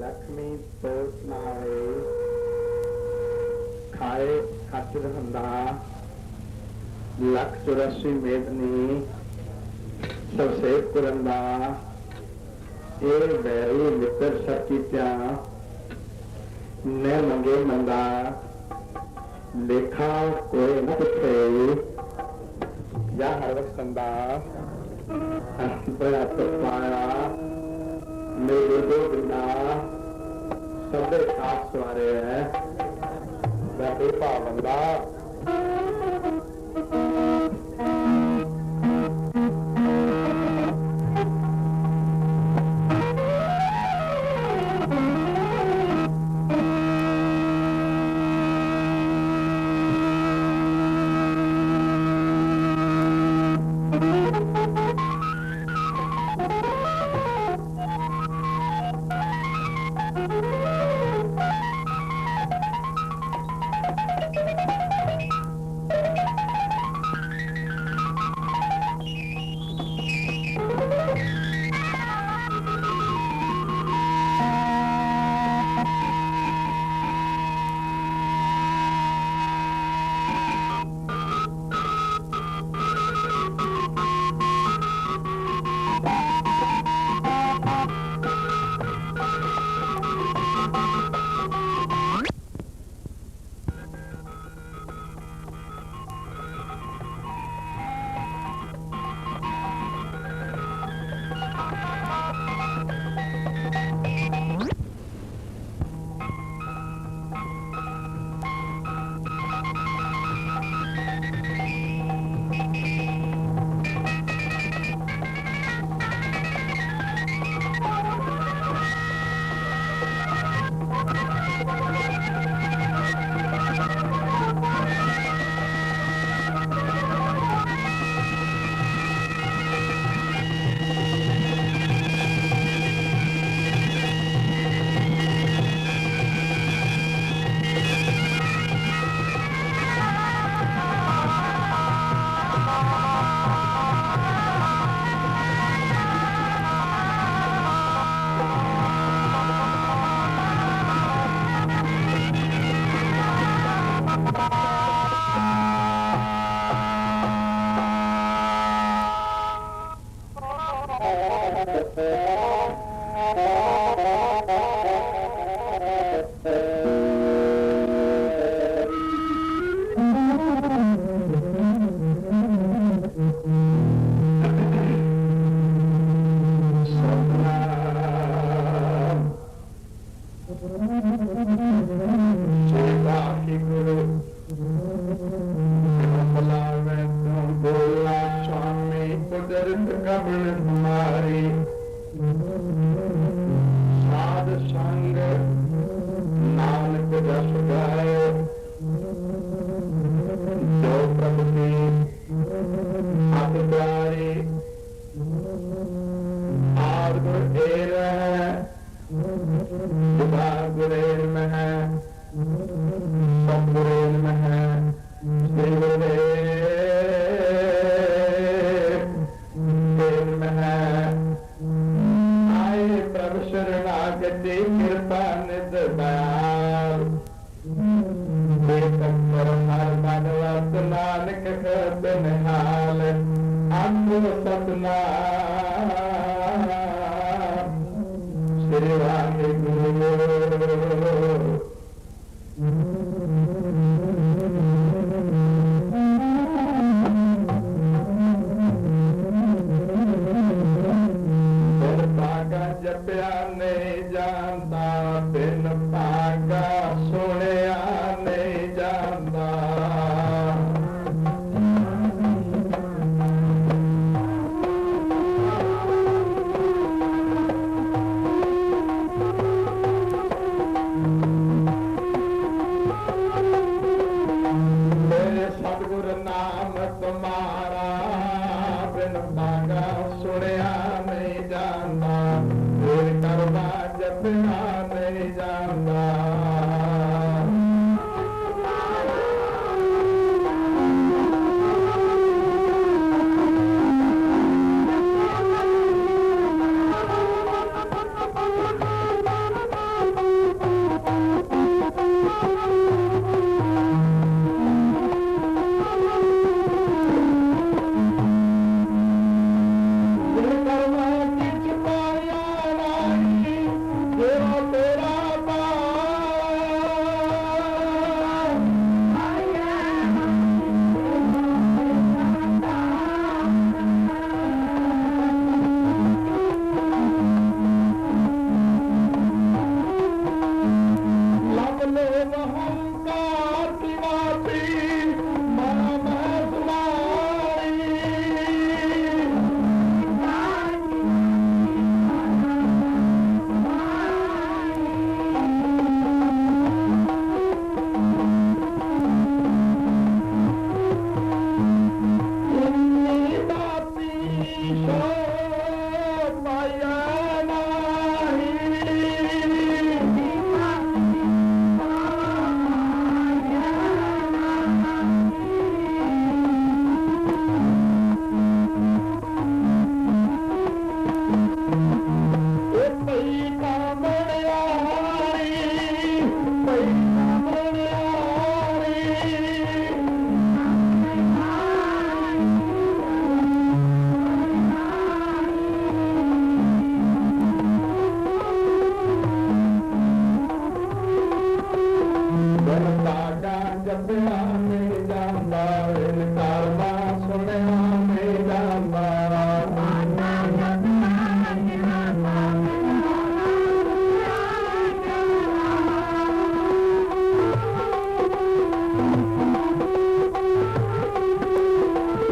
लक्ष्मी तोष नावे खाए खातिर हंदा लख 84 मेदनी सबसे कुरंदा ए बैरी मित्र सकीत्या न मंगे मंदा लेखा कोई न पुछे या हर वक्त संदा बड़ा पाया मेरे दो बिना सबे साफ सवारे है बैठे पाबंदा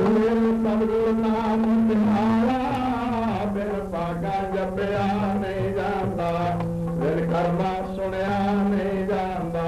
ਸਤਿਗੁਰ ਨਾਮ ਤਿਹਾਰਾ ਬਿਨ ਭਾਗਾ ਜਪਿਆ ਨਹੀਂ ਜਾਂਦਾ, ਬਿਨ ਕਰਮਾ ਸੁਣਿਆ ਨਹੀਂ ਜਾਂਦਾ।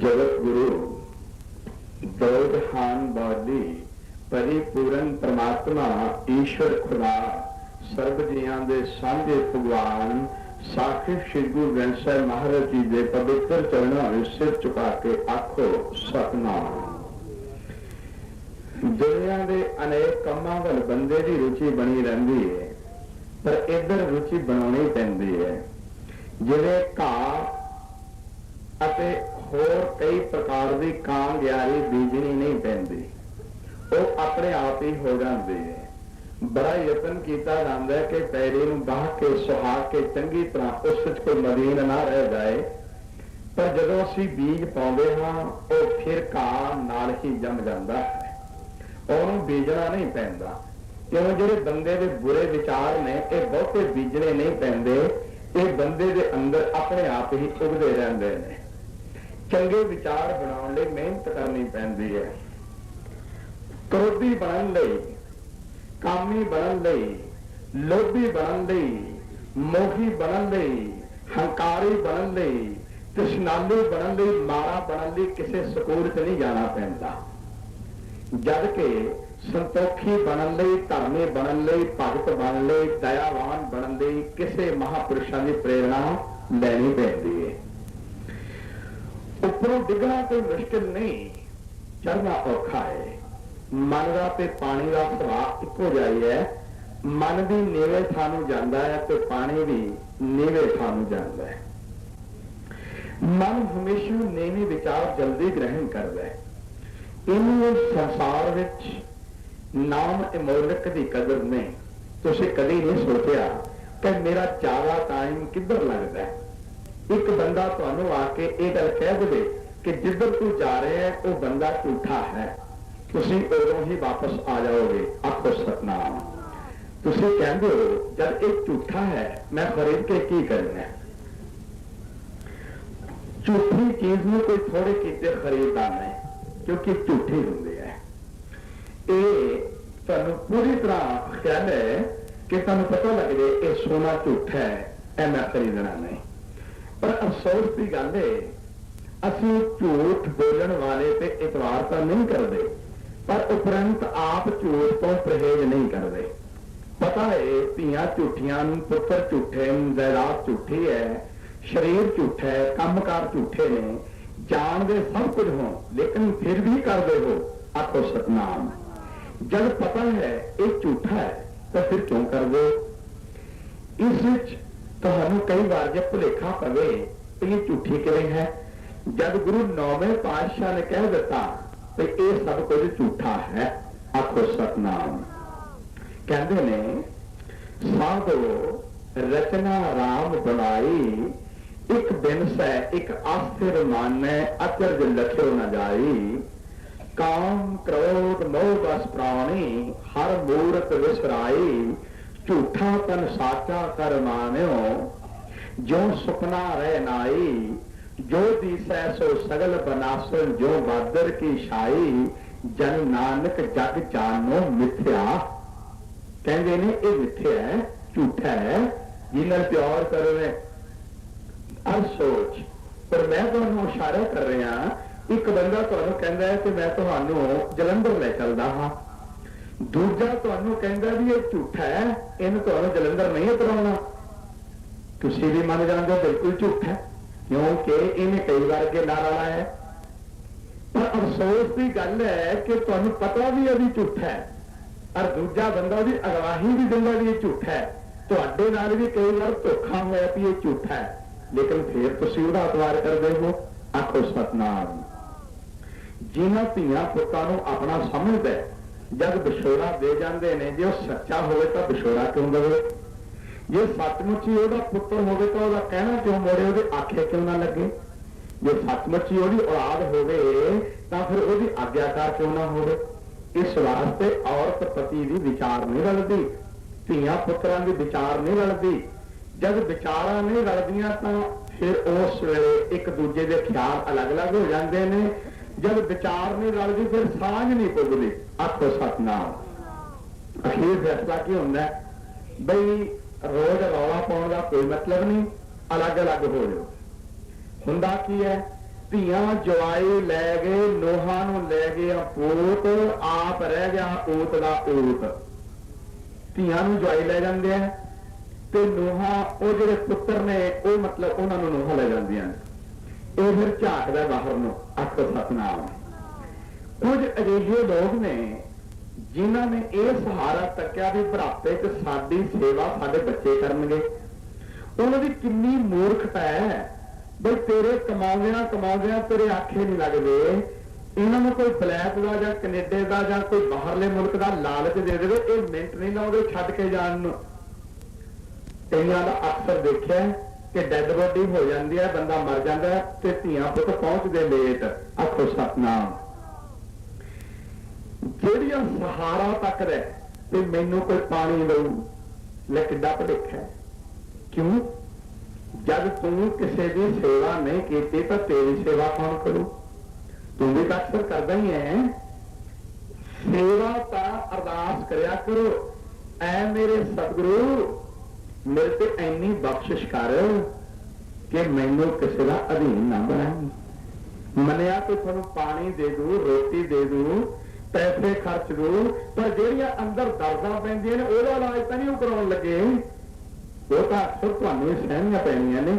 जगत गुरु दौड़ खान बादी परिपूर्ण परमात्मा ईश्वर खुदा सर्व जियां दे सांझे भगवान साखिब श्री गुरु ग्रंथ साहिब महाराज जी के पवित्र चरणों में सिर झुका के आखो सतनाम। दुनिया के अनेक कामां वल बंदे की रुचि बनी रहती है, पर इधर रुचि बनानी पैंदी है। जिवें घाह अते होर कई प्रकार की कां ग्यारी बीजनी नहीं पैंदी, वो अपने आप ही हो जाती है। बड़ा यतन किया जाता है कि पैरी नूं बाह के सुहा के चंगी तरह उस विच कोई मदीन ना रह जाए, पर जदों असीं बीज पाउंदे हां वो फिर घाह नाल ही जम जाता है, उहनूं बीजना नहीं पैंदा। क्यों जिहड़े बंदे दे बुरे विचार ने ये बहुते बीजने नहीं पैंदे, ये बंदे दे अंदर अपने आप ही उगदे रहंदे ने। चंगे विचार बनाने लई मेहनत करनी पैंदी है। क्रोधी बनन लई, कामी बनन लई, लोभी बनन लई, मोही बनन लई, हंकारी बनन लई, तृष्णालु बनन लई, मारा बनन लई किसी स्कूल च नहीं जाना पैंदा। जद के संतोखी बनन लई, धर्मी बनन लई, भगत बनन लई, दयावान बनन लई किसी महापुरुषों की प्रेरणा लैनी पैंदी है। उपरों डिगना कोई मुश्किल नहीं, चढ़ना औखा है। मन का ते पानी का सुभाव इको जाई है। मन भी नीवे थानू जाता है तो पानी भी नीवे थानू जाता है। मन हमेशा नीवी विचार जल्दी ग्रहण करता है। इन संसार विच नाम अमोलक की कदर नहीं। तुसीं कभी नहीं सोचा कि मेरा ज्यादा टाइम किधर लगता है। एक बंदा तुहानू आके ये गल कह दे कि जिधर तू जा रहे है वो बंदा झूठा है, तुसीं उदों ही वापस आ जाओगे। आखो सतनाम। तुसीं कहंदे हो जब एक झूठा है मैं खरीद के की करना है। झूठी चीज में कोई थोड़े कीते खरीददा नहीं, क्योंकि झूठी होंदी है। ये तुहानू पूरी तरह ख्याल है कि तुहानू पता लग जाए ये सोना झूठा है, ऐ मैं खरीदना नहीं। पर अफसोस की गल है असी झूठ बोलने वाले पे इतवार तो नहीं करते, पर उपरंत आप झूठ तो परहेज नहीं करते। पता है धियां झूठियां, पुत्र झूठे, जायदाद झूठी है, शरीर झूठा है, कामकार झूठे ने, जानते सब कुछ हो लेकिन फिर भी करते हो। आखो सतनाम। जब पता है ये झूठा है तो फिर क्यों कर दो। इस तुहानू कई बार जब भुलेखा पवे तो ये झूठी किवें है, जब गुरु 9वें पातशाह ने कह दिता तो ये सब कुछ झूठा है। आखो सतनाम। कहते ने साधो रचना राम बनाई, एक दिन से एक आस्थिर माने अचरज लख्यो न जाई। काम क्रोध मोह बस प्राणी हर मूरत विसराई। झूठा तन साचा कर मान्यो जो सुपना रह नाई। जो दिसै सो सगल बनासन जो बादर की शाही जन नानक जग जानो मिथ्या। कहते ने ये मिथ्या है, झूठा है, जिन्हें प्यार करोगे अब सोच। पर मैं तुहानू इशारा कर रहा, एक बंदा तुहानू कहता है कि मैं तुहानू जलंधर ले चलदा हाँ, दूजा तुहानू कहता भी ये झूठा है, इन्हें तुहानू जलंधर नहीं उतराउणा। तुसीं भी मन जाते हो बिल्कुल झूठा है, क्योंकि इन्हें कई बार के नारा लाया। पर अफसोस की गल है कि तुहानू पता भी अभी झूठा है, और दूजा बंदा भी अगवाही भी दिंदा भी ये झूठा है। तुहाडे नाल भी कई बार धोखा होया भी ये झूठा है, लेकिन फिर तुसीं उहदा अतवार करदे हो। आखो सतनाम। जिन्हां धीआं पुत्तां नूं अपना समझदा है, जब विछोड़ा दे जाते हैं, जो सच्चा हो तो विछोड़ा क्यों देवे, जो सचमुच ही वह पुत्र हो तो वह कहना क्यों मोड़े, वो आखे क्यों ना लगे, जो सचमुच ही वही औलाद हो तो फिर वो आज्ञाकार क्यों ना हो। इस वास्ते औरत पति की विचार नहीं रलती, धियां पुत्रां की विचार नहीं रलती। जब विचार नहीं रलदियां तो फिर उस वेले एक दूजे के ख्याल अलग अलग हो जाते हैं। जब विचार नहीं रलती फिर सांझ नहीं पुगती। आखो सतनाम। अखीर फैसला की होंदा है, बई रोज रौला पाने का कोई मतलब नहीं, अलग अलग हो जाओ। हुंदा की है, धियां जवाई लै गए, नोहां नूं लै गया पोत, आप रह गया ओत दा ओत। धियां नूं जवाई लै जांदे हैं ते नोहां वो जिहड़े पुत्र ने वो मतलब उन्हां नूं नोहां लै जांदियां ने, ये फिर झाकदा बाहर नूं। आखो सतनाम। कुछ अजिहे लोग ने जिन्हां ने यह सहारा तकिया भी बुढ़ापे च साडी सेवा साडे बच्चे करनगे। उन्हां दी किन्नी मूर्खता है, बई तेरे कमाउंदियां कमाउंदियां तेरे आखे नहीं लगदे, इन्हां नूं कोई ब्लैक का जां कनेडे का जां कोई बाहरले मुल्क का लालच दे देवे, ये मिनट नहीं लाउंदे छड्ड के जाण नूं। कईयां दा अक्सर देखिआ कि डैड बॉडी हो जाती है, बंदा मर जाता है तो धियां पुत पहुंचते लेट। आखो सतनाम। ਜਿਹੜੀਆਂ सहारा तक रहे तो मैनू कोई पानी दऊ, ले किड्डा भुलेखा है। क्यों? जब तू किसी की सेवा नहीं की तो तेरी सेवा कौन करू? तू भी अक्सर करदा ही है। सेवा तो अरदास करया करो, ऐ मेरे सतगुरु मेरे ते इन्नी बख्शिश कर कि मैनू किसी का अधीन ना बनाई। मनिया तो तुहानू पानी दे दूं, रोटी दे दूं, पैसे खर्च दो, पर ਜਿਹੜੀਆਂ अंदर दर्दां पैंदियां ने ਉਹਦਾ इलाज तो नहीं कराउण लगे, वो तो अक्सर तुहानू सहनियां पैणियां ने।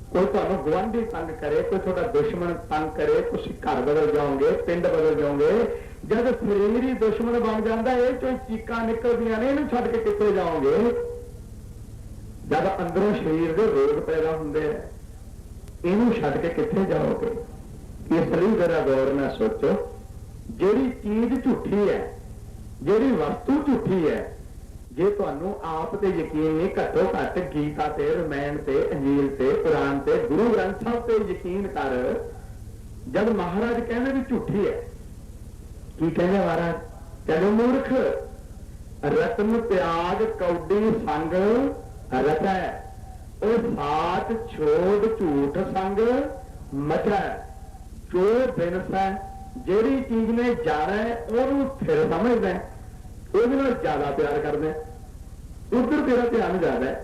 कोई तुहानू गुआंढी तंग करे, कोई तुहाडा दुश्मन तंग करे, तुसीं घर बदल जाओगे, पिंड बदल जाओगे। जब शरीर ही दुश्मन बन जाता है, चो चीकां निकलदियां ने, इहनूं छड्ड के कित्थे जाओगे? जब अंदरों शरीर के रोग पैदा हुंदे हैं, इहनूं छड्ड के कित्थे जाओगे? इसलिए जरा गौर नाल सोचो, ਜਿਹੜੀ चीज झूठी है, ਜਿਹੜੀ वस्तु झूठी है, जे तुहानू आप ते यकीन नहीं, घट्टो घट गीता ते, रमैन ते, अंजील ते, कुरान ते, गुरु ग्रंथ साहब ते यकीन कर। जब महाराज कहने भी झूठी है, की कहने महाराज? कहने मूर्ख रतन त्याग कौडी संग रचा, और साच छोड़ झूठ संग मचा, जो बिनसा ਜਿਹੜੀ चीज ने जाना है ਉਹਨੂੰ फिर समझदा है, ਉਹਦੇ ਨਾਲ ज्यादा प्यार करदा है, उधर तेरा ध्यान ज्यादा है।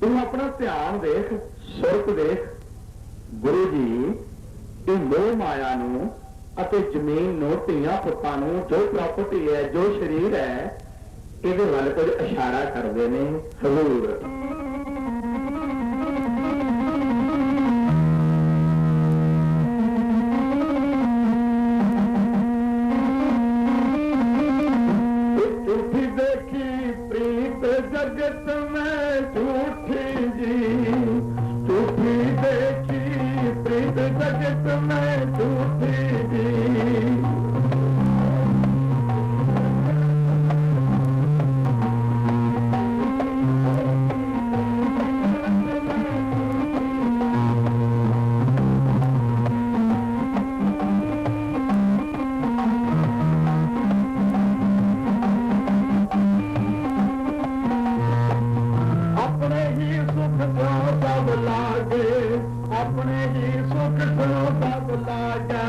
तू अपना ध्यान देख, सुरत देख। गुरु जी ये मोह माया नूं अते जमीन नूं, धीआं पुत्तां नूं, जो प्रॉपर्टी है, जो शरीर है, ਇਹਦੇ ਵੱਲ कुछ इशारा करदे ने। हजूर जगत में झूठी जी, झूठी देखी प्रीत जगत में झूठी जी। अपने ही सुख सब लागा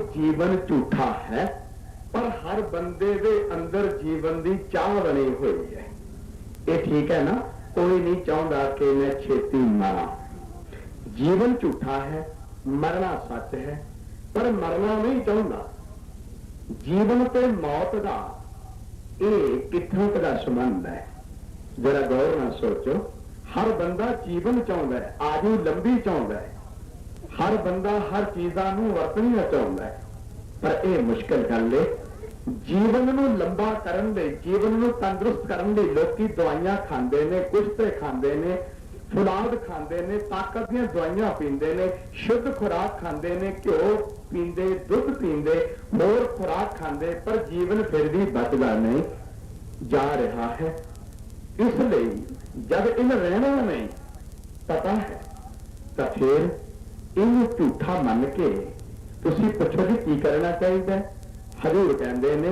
जीवन झूठा है पर हर बंदे दे अंदर जीवन की चाह बनी हुई है। ये ठीक है ना, कोई नहीं चाहता कि मैं छेती मरा। जीवन झूठा है, मरना सच है, पर मरना नहीं चाहता। जीवन ते मौत का ये किथों का संबंध है, जरा गौर ना सोचो। हर बंदा जीवन चाहता है, आयु लंबी चाहता है, हर बंदा हर चीजा वरतनिया चाहता है, पर यह मुश्किल गल है। जीवन नूं लंबा करन लई, जीवन नूं तंदुरुस्त करन लई लोकी दवाइयां खांदे ने, कुश्ते खांदे ने, फुलाद खांदे ने, ताकत दी दवाइयां पींदे ने, शुद्ध खुराक खांदे ने, घ्यो पींदे, दुध पींदे, होर खुराक खांदे, पर जीवन फिर भी बचदा नहीं जा रहा है। इसलिए जब इन रहना नहीं पता है तो फिर इन झूठा मन के तुसी पुछो जी की करना चाहिए। हजूर कहते ने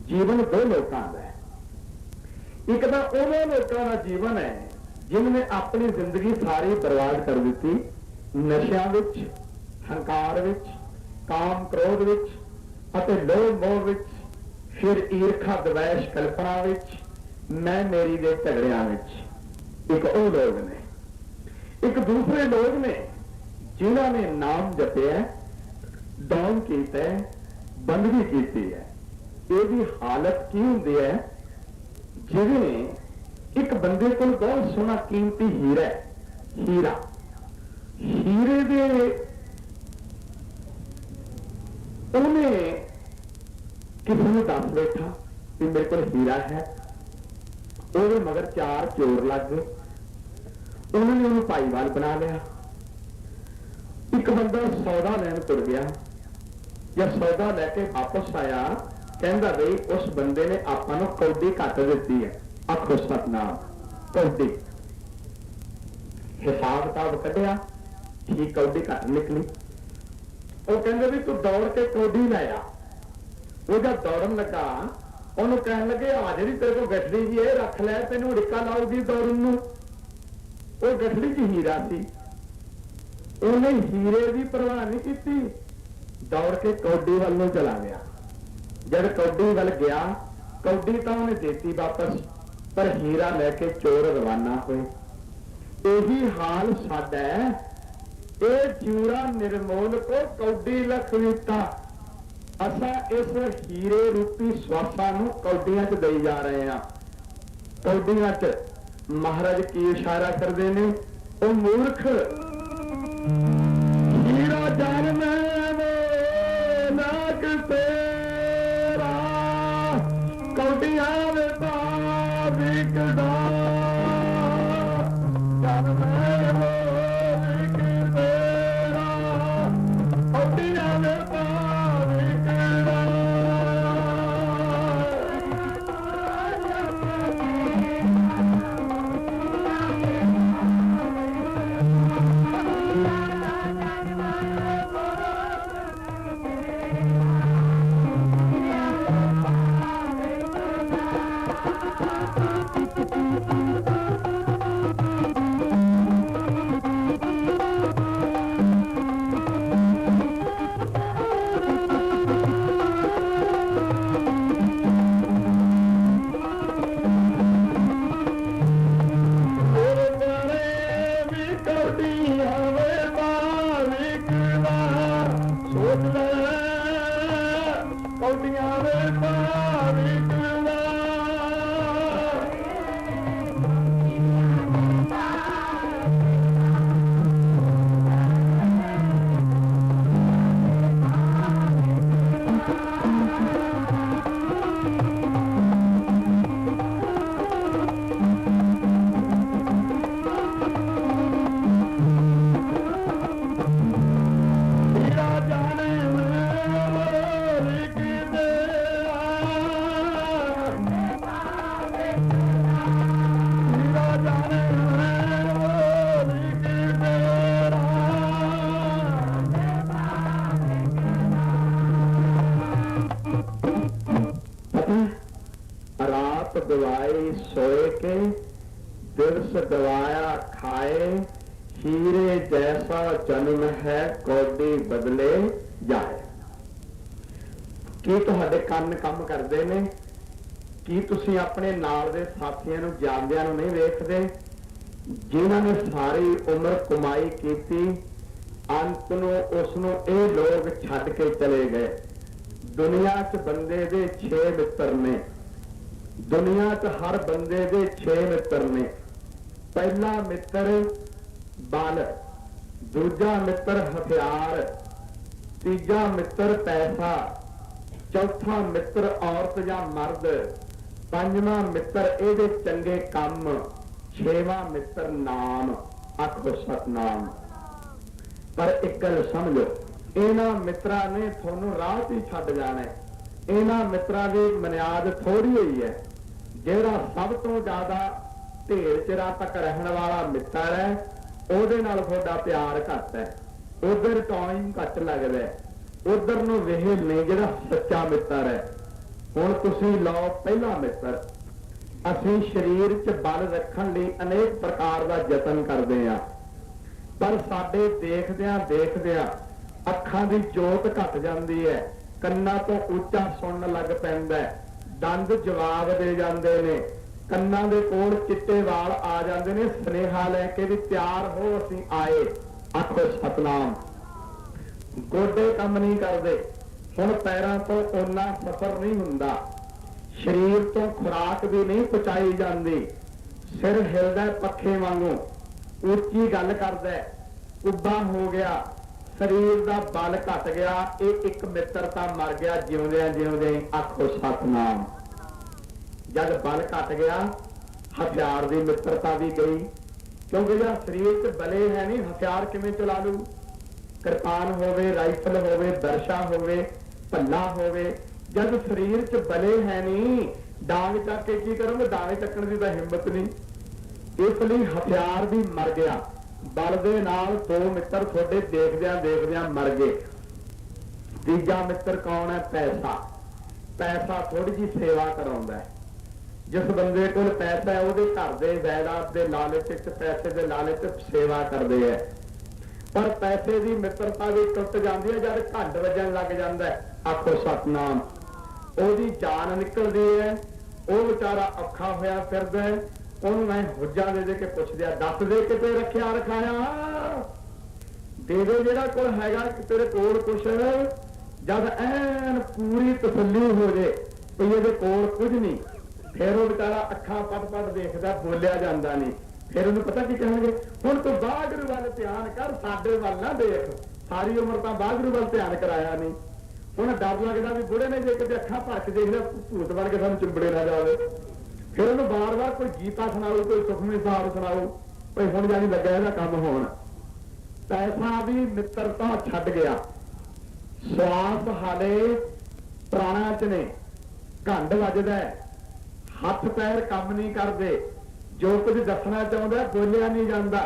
जीवन दो लोगों का है। एक तो उन्होंने लोगों का जीवन है जिन्होंने अपनी जिंदगी सारी बर्बाद कर दी नशियां विच, हंकार विच, काम क्रोध विच, अते लोभ मोह विच, फिर ईर्खा द्वेष कल्पना विच, मैं मेरी दे झगड़ियां विच। एक वो लोग ने, एक दूसरे लोग ने जिन्होंने नाम जपया, दान कीता है, बंदगी की है। यही हालत की होंदी है जिवें एक बंदे को बहुत सोहना कीमती हीरा है, हीरा, हीरे दे उन्हें किसी ने दस बैठा कि मेरे को हीरा है, वो मगर चार चोर लग गए, उन्होंने उन्हें भाईवाल बना लिया। एक बंदा सौदा लैन तुर गया, जब सौदा लैके वापस आया कहता बई उस बंदे ने आपको कौडी घट दी है। आखो सतनाम, कौडी। हिसाब किताब कढ़िया, ठीक कौडी घट निकली। ਉਹ ਕਹਿੰਦੇ ਵੀ ਤੂੰ ਦੌੜ ਕੇ ਕੌਡੀ ਲੈ ਆ। ਉਹ ਜਦ ਦੌੜਨ ਲੱਗਾ ਉਹਨੂੰ ਕਹਿਣ ਲੱਗੇ ਆ ਜਿਹੜੀ ਤੇਰੇ ਕੋਲ ਗਠੜੀ ਜੀ ਇਹ ਰੱਖ ਲੈ, ਤੈਨੂੰ ੜਿੱਕਾ ਲਾਉਗੀ ਦੌੜਨ ਨੂੰ। ਉਹ ਗਠੜੀ ਚ ਹੀਰਾ ਸੀ, ਉਹਨੇ ਹੀਰੇ ਦੀ ਪਰਵਾਹ ਨਹੀਂ ਕੀਤੀ, ਦੌੜ ਕੇ ਕੌਡੀ ਵੱਲ ਨੂੰ ਚਲਾ ਗਿਆ। ਜਦ ਕੌਡੀ ਵੱਲ ਗਿਆ, ਕੌਡੀ ਤਾਂ ਉਹਨੇ ਦੇਤੀ ਵਾਪਸ, ਪਰ ਹੀਰਾ ਲੈ ਕੇ ਚੋਰ ਰਵਾਨਾ ਹੋਏ। ਇਹੀ ਹਾਲ ਸਾਡਾ ਹੈ। ਇਹ ਚੂੜਾ ਨਿਰਮੋਲ ਕੋ ਕੌਡੀ ਲਖਵੀਤਾ, ਅਸਾਂ ਇਸ ਹੀਰੇ ਰੂਪੀ ਸਵਾਸਾਂ ਨੂੰ ਕੌਡੀਆਂ 'ਚ ਦੇਈ ਜਾ ਰਹੇ ਹਾਂ। ਕੌਡੀਆਂ 'ਚ ਮਹਾਰਾਜ ਕੀ ਇਸ਼ਾਰਾ ਕਰਦੇ ਨੇ, ਉਹ ਮੂਰਖ ਹੀਰਾ ਜਨਮ ਨਾਕ ਤੇਰਾ, ਕੌਡੀਆਂ ਵੇ ਵਿਕਦਾ ਜਨਮ दवाई सोए के दिवस दवाया खाए, हीरे जैसा जन्म है कौडी बदले जाए। ਕੀ ਤੁਹਾਡੇ ਕੰਨ ਕੰਮ ਕਰਦੇ ਨੇ? ਕੀ ਤੁਸੀਂ ਆਪਣੇ ਨਾਲ ਦੇ ਸਾਥੀਆਂ ਨੂੰ ਜਾਂਦਿਆਂ ਨੂੰ ਨਹੀਂ ਵੇਖਦੇ, ਜਿਨ੍ਹਾਂ ਨੇ ਸਾਰੀ ਉਮਰ ਕਮਾਈ ਕੀਤੀ, ਅੰਤ ਨੂੰ ਉਸ ਨੂੰ ਇਹ ਲੋਕ ਛੱਡ ਕੇ ਚਲੇ ਗਏ। ਦੁਨੀਆ 'ਚ ਬੰਦੇ ਦੇ 6 ਮਿੱਤਰ ਨੇ, ਦੁਨੀਆ 'ਚ ਹਰ ਬੰਦੇ ਦੇ 6 ਮਿੱਤਰ ਨੇ। ਪਹਿਲਾ ਮਿੱਤਰ ਬਲ, ਦੂਜਾ ਮਿੱਤਰ ਹਥਿਆਰ, ਤੀਜਾ ਮਿੱਤਰ ਪੈਸਾ, ਚੌਥਾ ਮਿੱਤਰ ਔਰਤ ਜਾਂ ਮਰਦ, ਪੰਜਵਾਂ ਮਿੱਤਰ ਇਹਦੇ ਚੰਗੇ ਕੰਮ, ਛੇਵਾਂ ਮਿੱਤਰ ਨਾਮ। ਆਖੋ ਸਤਨਾਮ। ਪਰ ਇੱਕ ਗੱਲ ਸਮਝੋ, ਇਹਨਾਂ ਮਿੱਤਰਾਂ ਨੇ ਤੁਹਾਨੂੰ ਰਾਹ 'ਤੇ ਛੱਡ ਜਾਣਾ। ਇਹਨਾਂ ਮਿੱਤਰਾਂ ਦੀ ਬੁਨਿਆਦ ਥੋੜੀ ਹੋਈ ਹੈ। ਜਿਹੜਾ ਸਭ ਤੋਂ ਜ਼ਿਆਦਾ ਢੇਰ ਚਿਰਾਂ ਤੱਕ ਰਹਿਣ ਵਾਲਾ ਮਿੱਤਰ ਹੈ, ਉਹਦੇ ਨਾਲ ਤੁਹਾਡਾ ਪਿਆਰ ਘੱਟ ਹੈ, ਉਧਰ ਟਾਈਮ ਘੱਟ ਲੱਗਦਾ ਹੈ, ਉਧਰ ਨੂੰ ਵੇਹਲ ਨਹੀਂ ਜਿਹੜਾ ਸੱਚਾ ਮਿੱਤਰ ਹੈ। ਹੁਣ ਤੁਸੀਂ ਲਓ ਪਹਿਲਾ ਮਿੱਤਰ। ਅਸੀਂ ਸਰੀਰ 'ਚ ਬਲ ਰੱਖਣ ਲਈ ਅਨੇਕ ਪ੍ਰਕਾਰ ਦਾ ਯਤਨ ਕਰਦੇ ਹਾਂ, ਪਰ ਸਾਡੇ ਦੇਖਦਿਆਂ ਦੇਖਦਿਆਂ ਅੱਖਾਂ ਦੀ ਜੋਤ ਘਟ ਜਾਂਦੀ ਹੈ, ਕੰਨਾਂ ਤੋਂ ਉੱਚਾ ਸੁਣਨ ਲੱਗ ਪੈਂਦਾ, ਦੰਦ ਜਵਾਬ ਦੇ ਜਾਂਦੇ ਨੇ, ਕੰਨਾਂ ਦੇ ਕੋਲ ਚਿੱਟੇ ਵਾਲ ਆ ਜਾਂਦੇ ਨੇ, ਸੁਨੇਹਾ ਲੈ ਕੇ ਵੀ ਤਿਆਰ ਹੋ ਅਸੀਂ ਆਏ। ਆਖੋ ਸਤਨਾਮ। ਗੋਡੇ ਕੰਮ ਨਹੀਂ ਕਰਦੇ, ਹੁਣ ਪੈਰਾਂ ਤੋਂ ਓਨਾ ਸਫਰ ਨਹੀਂ ਹੁੰਦਾ, ਸਰੀਰ ਤੋਂ ਖੁਰਾਕ ਵੀ ਨਹੀਂ ਪਹੁੰਚਾਈ ਜਾਂਦੀ, ਸਿਰ ਹਿਲਦਾ ਪੱਖੇ ਵਾਂਗੂ, ਉੱਚੀ ਗੱਲ ਕਰਦਾ, ਉੱਭਾ ਹੋ ਗਿਆ, ਸਰੀਰ ਦਾ ਬਲ ਘਟ ਗਿਆ। ਇਹ ਇੱਕ ਮਿੱਤਰ ਤਾਂ ਮਰ ਗਿਆ ਜਿਉਂਦਿਆਂ ਜਿਉਂਦਿਆਂ। ਆਖੋ ਸਤਨਾਮ। ਜਦ ਬਲ ਘਟ ਗਿਆ, ਹਥਿਆਰ ਦੀ ਮਿੱਤਰਤਾ ਵੀ ਗਈ, ਕਿਉਂਕਿ ਜਿਹੜਾ ਸਰੀਰ 'ਚ ਬਲੇ ਹੈ ਨਹੀਂ, ਹਥਿਆਰ ਕਿਵੇਂ ਚਲਾ ਲੂ? ਕਿਰਪਾਨ ਹੋਵੇ, ਰਾਈਫਲ ਹੋਵੇ, ਦਰਸ਼ਾ ਹੋਵੇ, ਭੱਲਾ ਹੋਵੇ, ਜਦ ਸਰੀਰ 'ਚ ਬਲੇ ਹੈ ਨਹੀਂ, ਡਾਂਗ ਚੱਕ ਕੇ ਕੀ ਕਰੋਗੇ? ਡਾਂਗ ਚੱਕਣ ਦੀ ਤਾਂ ਹਿੰਮਤ ਨਹੀਂ। ਇਸ ਲਈ ਹਥਿਆਰ ਵੀ ਮਰ ਗਿਆ। ਬਲ ਦੇ ਨਾਲ ਦੋ ਮਿੱਤਰ ਤੁਹਾਡੇ ਦੇਖਦਿਆਂ ਦੇਖਦਿਆਂ ਮਰ ਗਏ। तीजा मित्र कौन है? पैसा। पैसा थोड़ी जी सेवा कराउंदा है। जिस बंदे को पैसा है वो घर के जायदाद के लालच पैसे के लालच सेवा करते हैं, पर पैसे की मित्रता भी टुट जाती है जब घंट वजन लग जाता है। आखो सतनाम। ओदी जान निकलती है, वो बेचारा औखा होया फिरदा है, ਉਹਨੂੰ मैं हुज्जा दे दे के पुछ दिया, दस दे के ते रखिया रखाया दे दे जेड़ा कोल हैगा तेरे कोल कुछ, जब ऐन पूरी तसल्ली हो जाए भी ये कोल कुछ नहीं, फिर वो बेचारा अखा पट पट देखदा, बोलिया जाता नहीं। फिर उन्हें पता की कहेंगे, हुण तू वाहगुरू वाल ध्यान कर, साडे वाल ना देख, सारी उम्र तो वाहगुरू वाल ध्यान कराया नहीं। उन्हें डर लगता भी बुढ़े ने जे किते अखा भर के देख लिया भूत बन के सानू चिंबड़े ना जाए। फिर उन्हें बार बार कोई गीता सुनाओ, कोई सुखमनी साहब सुनाओ, कोई हुण जानी लगा इहदा काम होण। पैसा भी मित्रता छड्ड गया। श्वास हाले प्राणा च ने, घंड वजदा है, हथ पैर काम नहीं करते, जो कुछ दसना चाहता बोलिया नहीं जाता।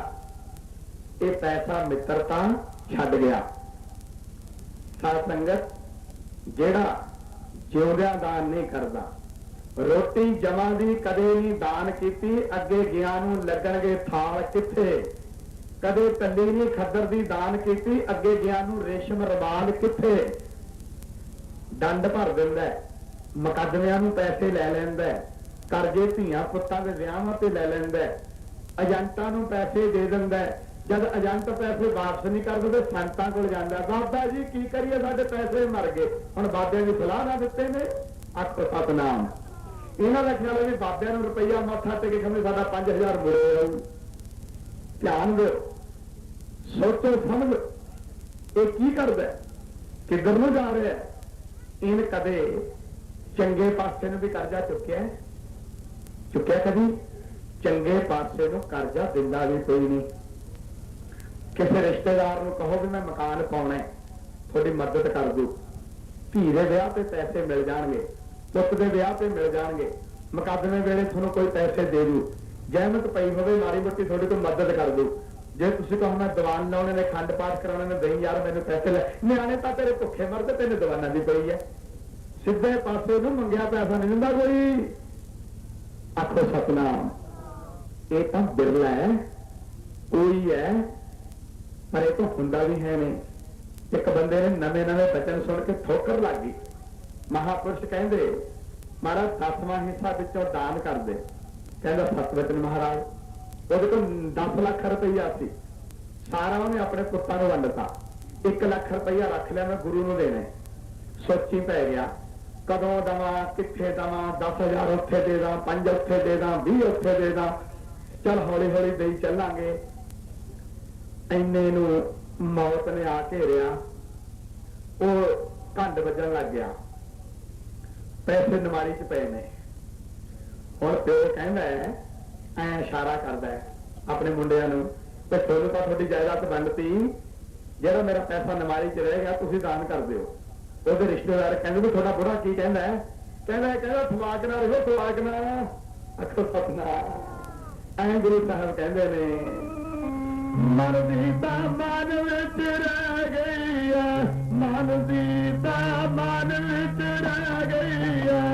ये पैसा मित्रता छड्ड गया। साध संगत जेड़ा जिउंदियां दान नहीं करता, रोटी जमा दी कदे नहीं दान कीती, अगे गया नूं लगणगे थाल किथे, कदे तली नहीं खद्दर दी दान कीती, अगे गया नूं रेशम रवाल किथे। डंड भर दिंदा है, मुकदमियां नूं पैसे लै लैंदा है, करजे धीआं पुत्तां दे विआहां ते लै लैंदा है, एजेंटां नूं पैसे दे दिंदा है। जब एजेंट पैसे वापस नहीं करते तो संतां कोल जांदा, बाबा जी की करिए साडे पैसे मर गए, हुण बाबिਆਂ की सलाह ना दिते ने। आखो सतनाम। इन्हां दा ख्याल है भी बाबिਆਂ नूं रुपया मत्था टेके खंदे साडा 5000 मुड़े आऊ। ध्यान दो, सोचो समझ, ये की करदा है, किधर नूं जा रहा है। इन कदे चंगे पासे नूं भी कर्जा चुक्या है? चुक्या कभी? चंगे पासे नूं कर्जा दिंदा भी कोई नहीं। किसी रिश्तेदार नूं कहो भी मैं मकान पाउणा है, थोड़ी मदद कर दू, धी दे विआह ते पैसे मिल जाणगे, पुत दे विआह ते मिल जाणगे, मुकदमे वेले तुहानूं कोई पैसे दे दू, जहमत पई होवे माड़ी मोटी थोड़ी कोई मदद कर दू। जे तुसीं कहो मैं दीवान लाउणे ने, खंड पाठ कराउणे ने, दई यार मैनूं पैसे ले, निआणे तां तेरे भुखे मरदे, तैनूं दीवानां दी पई है। सिद्धे पासे नूं मंगिया पैसा नहीं दिंदा कोई। आखो सतनाम। ये तां बिरला है, कोई है, पर यह तो हुंदा भी है नहीं। एक बंदे ने नवे नवे बचन सुन के ठोकर लग गई। महापुरुष कहते महाराज 10वां हिस्सा विचों दान कर दे। कहता सतवचन महाराज, वो तो 10 लाख रुपया सी, सारा उन्हें अपने पुत्तां नूं वंडता। 1 लाख रुपया रख लिया, मैं गुरु नूं देना। सोची पै गया कदों दवा, कित्थे दवा, 10,000 उत्थे दे दा, 5 उत्थे दे दा, 20 उत्थे दे दा, चल हौली हौली दई चलांगे। इन्ने नूं मौत ने आ घेरिया, वो घंड वजन लग गया, पैसे नमारी च पे ने। हुण प्यो कहंदा है, ऐ इशारा करदा है अपने मुंडिਆਂ ਨੂੰ, ते ਤੁਹਾਨੂੰ ਤਾਂ ਤੁਹਾਡੀ ਜਾਇਦਾਦ ਵੰਡਤੀ, ਜਿਹੜਾ ਮੇਰਾ ਪੈਸਾ ਨਮਾਰੀ ਚ ਰਹਿ ਗਿਆ ਤੁਸੀਂ ਦਾਨ ਕਰ ਦਿਓ। ਉਹਦੇ ਰਿਸ਼ਤੇਦਾਰ ਕਹਿੰਦੇ ਵੀ ਤੁਹਾਡਾ ਬੁੜਾ ਕੀ ਕਹਿੰਦਾ ਹੈ? ਕਹਿੰਦਾ ਸਵਾਗ ਨਾ ਰਹੋ, ਸਵਾਗ ਨਾ। ਅੱਖੋਂ ਸਪਨਾ ਐ ਗੁਰੂ ਸਾਹਿਬ ਕਹਿੰਦੇ ਨੇ, ਮਨ ਦੀ ਤਾਂ ਮਨ ਵਿੱਚ ਰਹਿ ਗਈ ਆ, ਮਨ ਦੀ ਤਾਂ ਮਨ ਵਿੱਚ ਰਹਿ ਗਈ ਆ।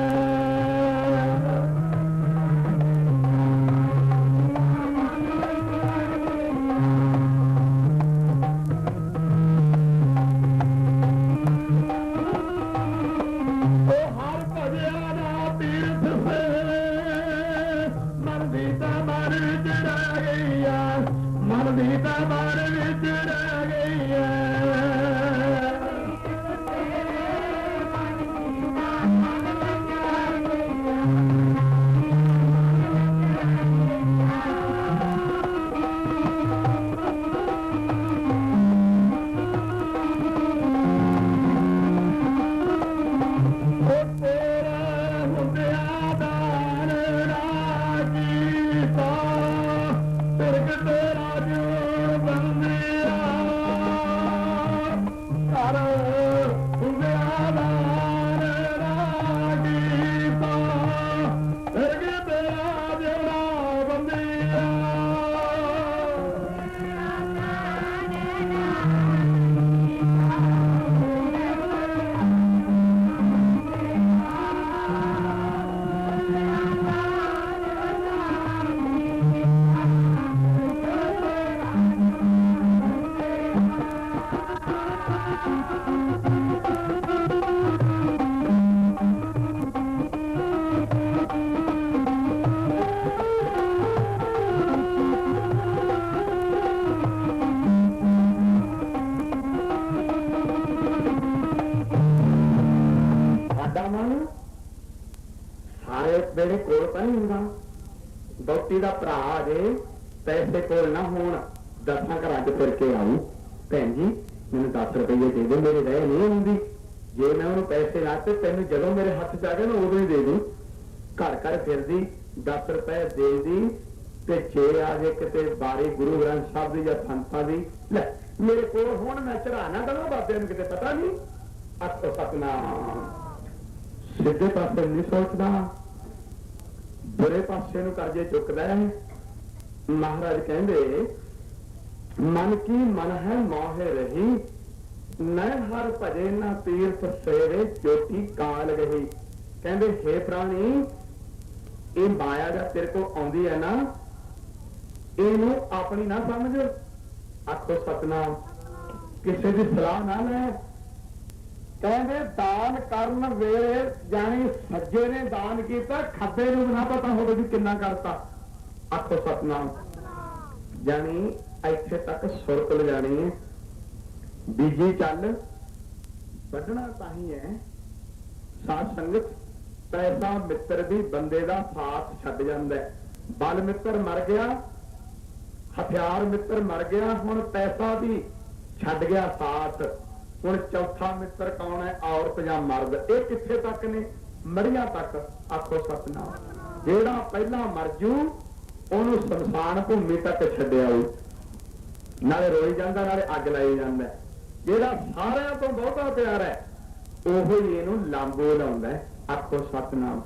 नेड़े कोल तो नहीं हुंदा। दोती का भरा आ जाए पैसे कोल ना हो 10 घर च फिर के आऊ भैन जी मैंने 10 रुपये दे दो मेरे रह नहीं आती जे मैं उन्होंने पैसे लाते तेन जो मेरे हाथ च आ गए मैं उदों ही दे दूँ। घर घर फिर दी 10 रुपए दे दी ते जे आ जाए किते बारी गुरु ग्रंथ साहब की या संतां की ले मेरे को हुण मैं चढ़ाना दवां बाबे नूं किते पता नहीं। आखो सतनाम सीधे पासे नहीं सोचता बुरे पासे नूं करजे चुकदा है। महाराज कहंदे मन की मन है मोहे रही न हर भजे ना तीर्थ सेवे चोटी काल गही। कहंदे हे प्राणी ये माया जब तेरे को आउंदी है ना इनू अपनी ना समझ। आखो सतनाम किसी की सलाह ना ले। कहते दान करन वेले जानी सज्जे ने दान किया खब्बे नूं ना पता होवे भी किन्ना करता। आखो सतनाम जानी इत्थे तक सुरत ले जानी है बीजी चल बढ़ना ताही है। साध संगत पैसा मित्र भी बंदे का साथ छड्ड जांदा है। बल मित्र मर गया हथियार मित्र मर गया हुण पैसा भी छड्ड गया साथ। हुण चौथा मित्र कौन है औरत या मर्द। ये कित्थे तक ने मरिया तक। आखो सतनाम जेड़ा पहला मर जू ओनू शमशान भूमि तक छड्डिया नाले रोई जांदा नाले अग लाई जांदा। जेड़ा सारिਆਂ तो बहुता प्यार है ओहो ही इहनू लांबो लाउंदा है। आखो सतनाम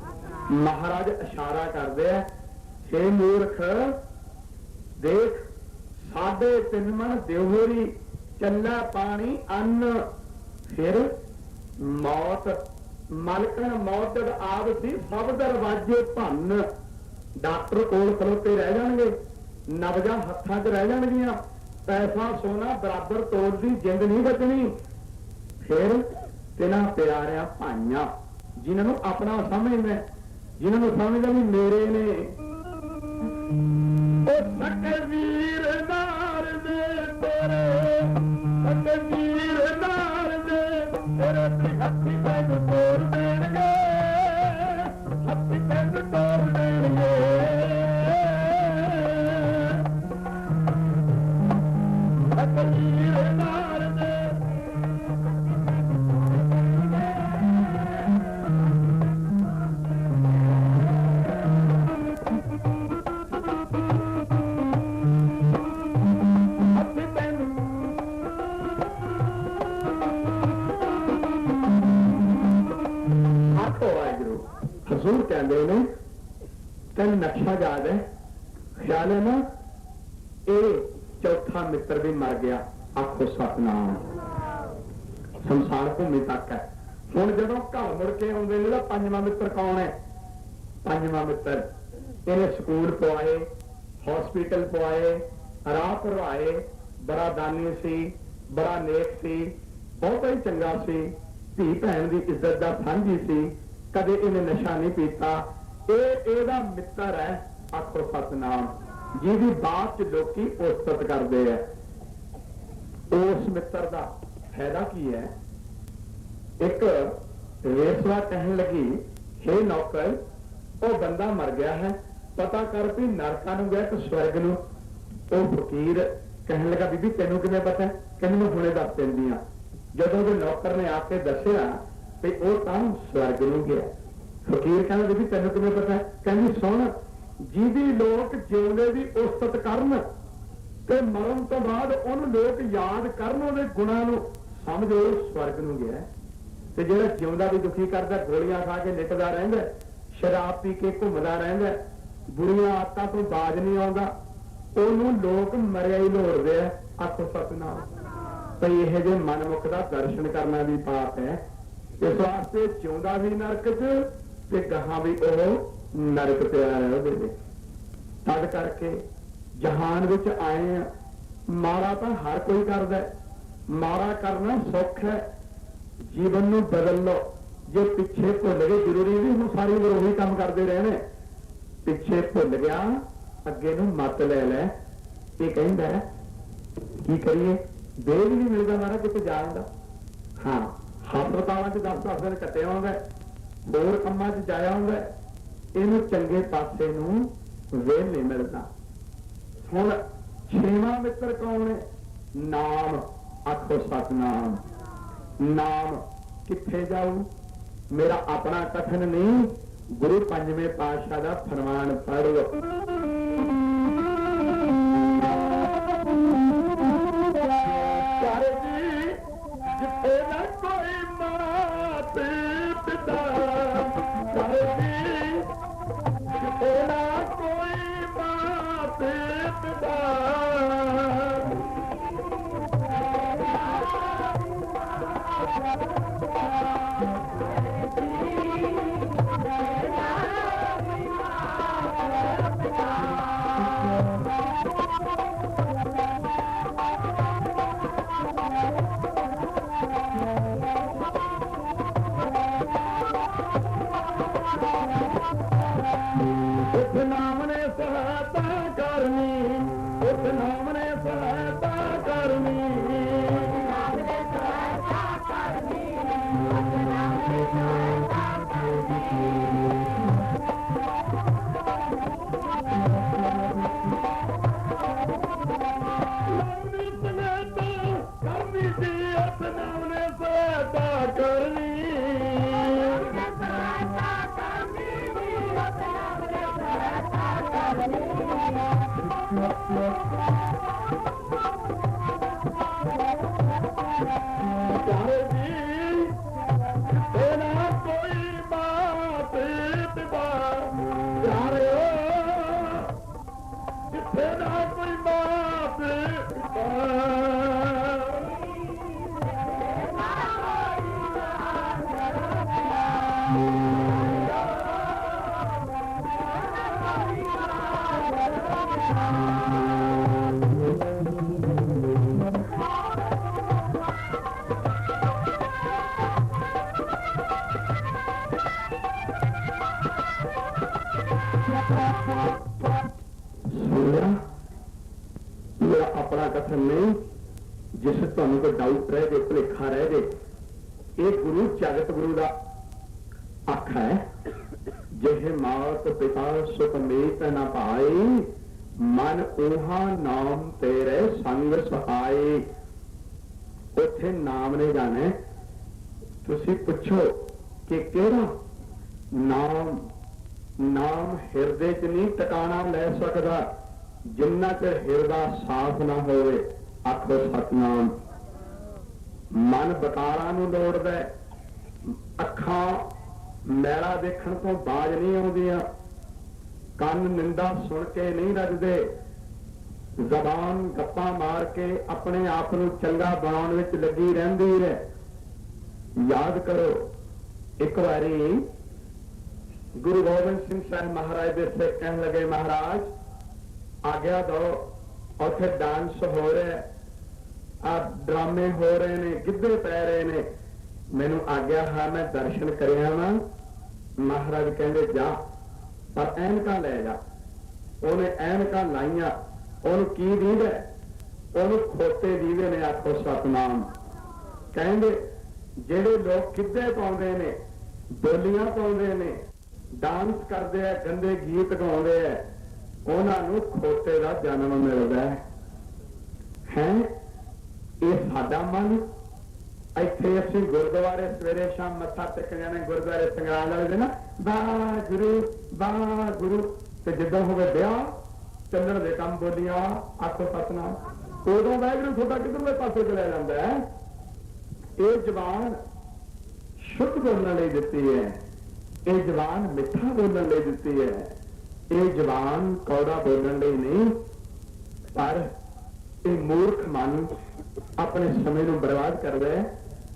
महाराज इशारा करदे आ हे मूर्ख देख 3.5 मन देवरी चला पानी अन्न फिर मौत मलकन मौत जब आद सी सब दरवाजे भन। डॉक्टर कोल खलोते रह जाएंगे नबजा हत्थां च रह जाएगियां पैसा सोना बराबर तोड़ दी जिंद नहीं बचनी। फिर तिन्हां प्यारियां भाइयां जिन्होंने अपना समझना जिन्होंने समझदा भी मेरे ने वीर नार दे तेरे वीर नार दे तेरे हत्थी पैन तोड़ देंगे हत्थी पैन तोड़ देंगे। वीर नार दे हजूर कहते हैं तेन नक्शा याद है ख्याल है ना ये चौथा मित्र भी मर गया। आखो सतनाम संसार भूमि तक है। हुण जदों घर मुड़ के आउंदे ने पंजवां मित्र कौन है। पंजवां मित्र इन्हें स्कूल पवाए हॉस्पिटल पवाए राह भरवाए बड़ा दानी सी बड़ा नेक सी बहुत ही चंगा सी धी भैन की इज्जत का सांझी सी कदे इन्हें नशा नहीं पीता। एदा मित्र है। आखो सतनाम जिहदी बात च लोकी उस्तत करते हैं। उस मित्र का फायदा की है। एक रेसवा कहन लगी हे नौकर वो बंदा मर गया है पता कर भी नरका नूं गया कि स्वर्ग नूं। वो फकीर कहन लगा बीबी तेनों किवें पता है। कहंदी मैं हुणे दस दिंदी हां। जदों वो नौकर ने आके दस्सिया ते वो तां स्वर्ग नूं गया। फकीर कहना बीबी तेनों किवें पता है। कहंदी सुन जिहदी लोग जिउंदे दी उस्तत करन ते मरण तो बाद उहनूं लोग याद करन उहदे गुणां नूं समझो स्वर्ग नूं गया। ते जिहड़ा जिउंदा भी दुखी करदा गोलियां खा के लिटदा रहिंदा शराब पी के घुमदा रहिंदा बुरियां आदतां तो बाज नहीं आउंदा उहनूं लोग मरिया ही लोड़दे आ। आखो सतनाम भई इहो जिहे मनमुख दा दर्शन करना भी पाप है। इस वास्ते जिउंदा भी नरक च ते गहां भी ओह नरक पिया रहे। तद करके जहान विच आए माड़ा तो हर कोई करदा माड़ा करना सुख है। जीवन नूं बदल लो जे पिछे भुल गए जरूरी नहीं हम सारी उम्र उही काम करते रहने। पिछे भुल गया अगे नूं मत ले लै। ये कहंदा की करिए बेल नहीं मिलता मारा किते जाण दा। हाँ हस्पतालों 10-10 दिन कट्टे आउंदा होर कामां 'च जाया आउंदा ਇਹਨੂੰ ਚੰਗੇ ਪਾਸੇ ਨੂੰ ਵੇਲ ਨਹੀਂ ਮਿਲਦਾ। ਹੁਣ ਛੇਵਾਂ ਮਿੱਤਰ ਕੌਣ ਹੈ? ਨਾਮ। ਆਖੋ ਸਤਨਾਮ। ਨਾਮ ਕਿੱਥੇ ਜਾਊ? ਮੇਰਾ ਆਪਣਾ ਕਥਨ ਨਹੀਂ, ਗੁਰੂ ਪੰਜਵੇਂ ਪਾਤਸ਼ਾਹ ਦਾ ਫਰਮਾਨ ਪੜ੍ਹੋ। ਜਿੱਥੇ ਨਾ ਕੋਈ ਮਾਤ ਪਿਤਾ, ਜਿੱਥੇ ਨਾ ਕੋਈ ਮਾਤ ਪਿਤਾ, ਉਸ ਨਾਮ ਨੇ ਸਹਾਇਤਾ ਕਰਨੀ, ਉਸ ਨਾਮ ਨੇ ਸਹਾਇਤਾ ਕਰਨੀ, ਨਾਮ ਨੇ ਸਹਾਇਤਾ ਕਰਨੀ, ਉਸ ਨਾਮ ਨੇ ਸਹਾਇਤਾ ਕਰਨੀ। मेरा अपना कथन नहीं, जिस तुहानू कोई डाउट रह गए, भुलेखा रह गए, ये गुरु जगत गुरु का आख है। जिहे मात पिता सुख मीत न पाए, मन ओहा नाम तेरे संग सहाय। उथे नाम ने जाने, तुसी पुछो कि केड़ा नाम? नाम हिरदे च नहीं टिकाणा ले सकदा जिन्ना चर हिरदा साफ ना होवे। आखो सतनाम। मन बकारा नूं लोड़दा, अखां मैला देखण तो बाज नहीं आउंदियां, ਕੰਨ ਨਿੰਦਾ ਸੁਣ ਕੇ नहीं रजदे, ਜ਼ਬਾਨ ਗੱਪਾਂ ਮਾਰ ਕੇ ਆਪਣੇ ਆਪ ਨੂੰ ਚੰਗਾ ਬਣਾਉਣ ਵਿੱਚ ਲੱਗੀ ਰਹਿੰਦੀ ਹੈ। याद करो, एक बारी गुरु गोबिंद सिंह साहब महाराज दे सिख कहन लगे, महाराज आग्या दो, उत्थे डांस हो रहा, आ ड्रामे हो रहे ने, गिद्धे पै रहे ने, मैनू आग्या है मैं दर्शन करिया वा। महाराज कहंदे जा, पर ऐनका ले जा। उन्हें ऐनका लाइया, उन्हें की दीदा? उन्हें खोते दीवे ने। आखो सतनाम। कहंदे ਜਿਹੜੇ लोग किद्दे पाउंदे ने, बोलियां पाउंदे ने, डांस करते हैं, गंदे गीत गाउंदे हैं, उन्होंने खोते का जन्म मिलता है। ये साडा मन इत्थे असीं गुरुद्वारे सवेरे शाम मत्था टेकण जाने, गुरुद्वारे संगरांद वाले दिन वाहगुरू वाहगुरू, ते जिद्दां होवे ब्याह चलण दे काम बोलियां आखो सतनाम, उदों वाहगुरू तुहाडा किधरले पासे चलिया जांदा है। ये जबान शुद्ध बोलने लई दिती है, ये जबान मिठा बोलने लई दिती है, ये जबान कौड़ा बोलने लई नहीं। पर ये मूर्ख मन अपने समय को बर्बाद कर रहा है।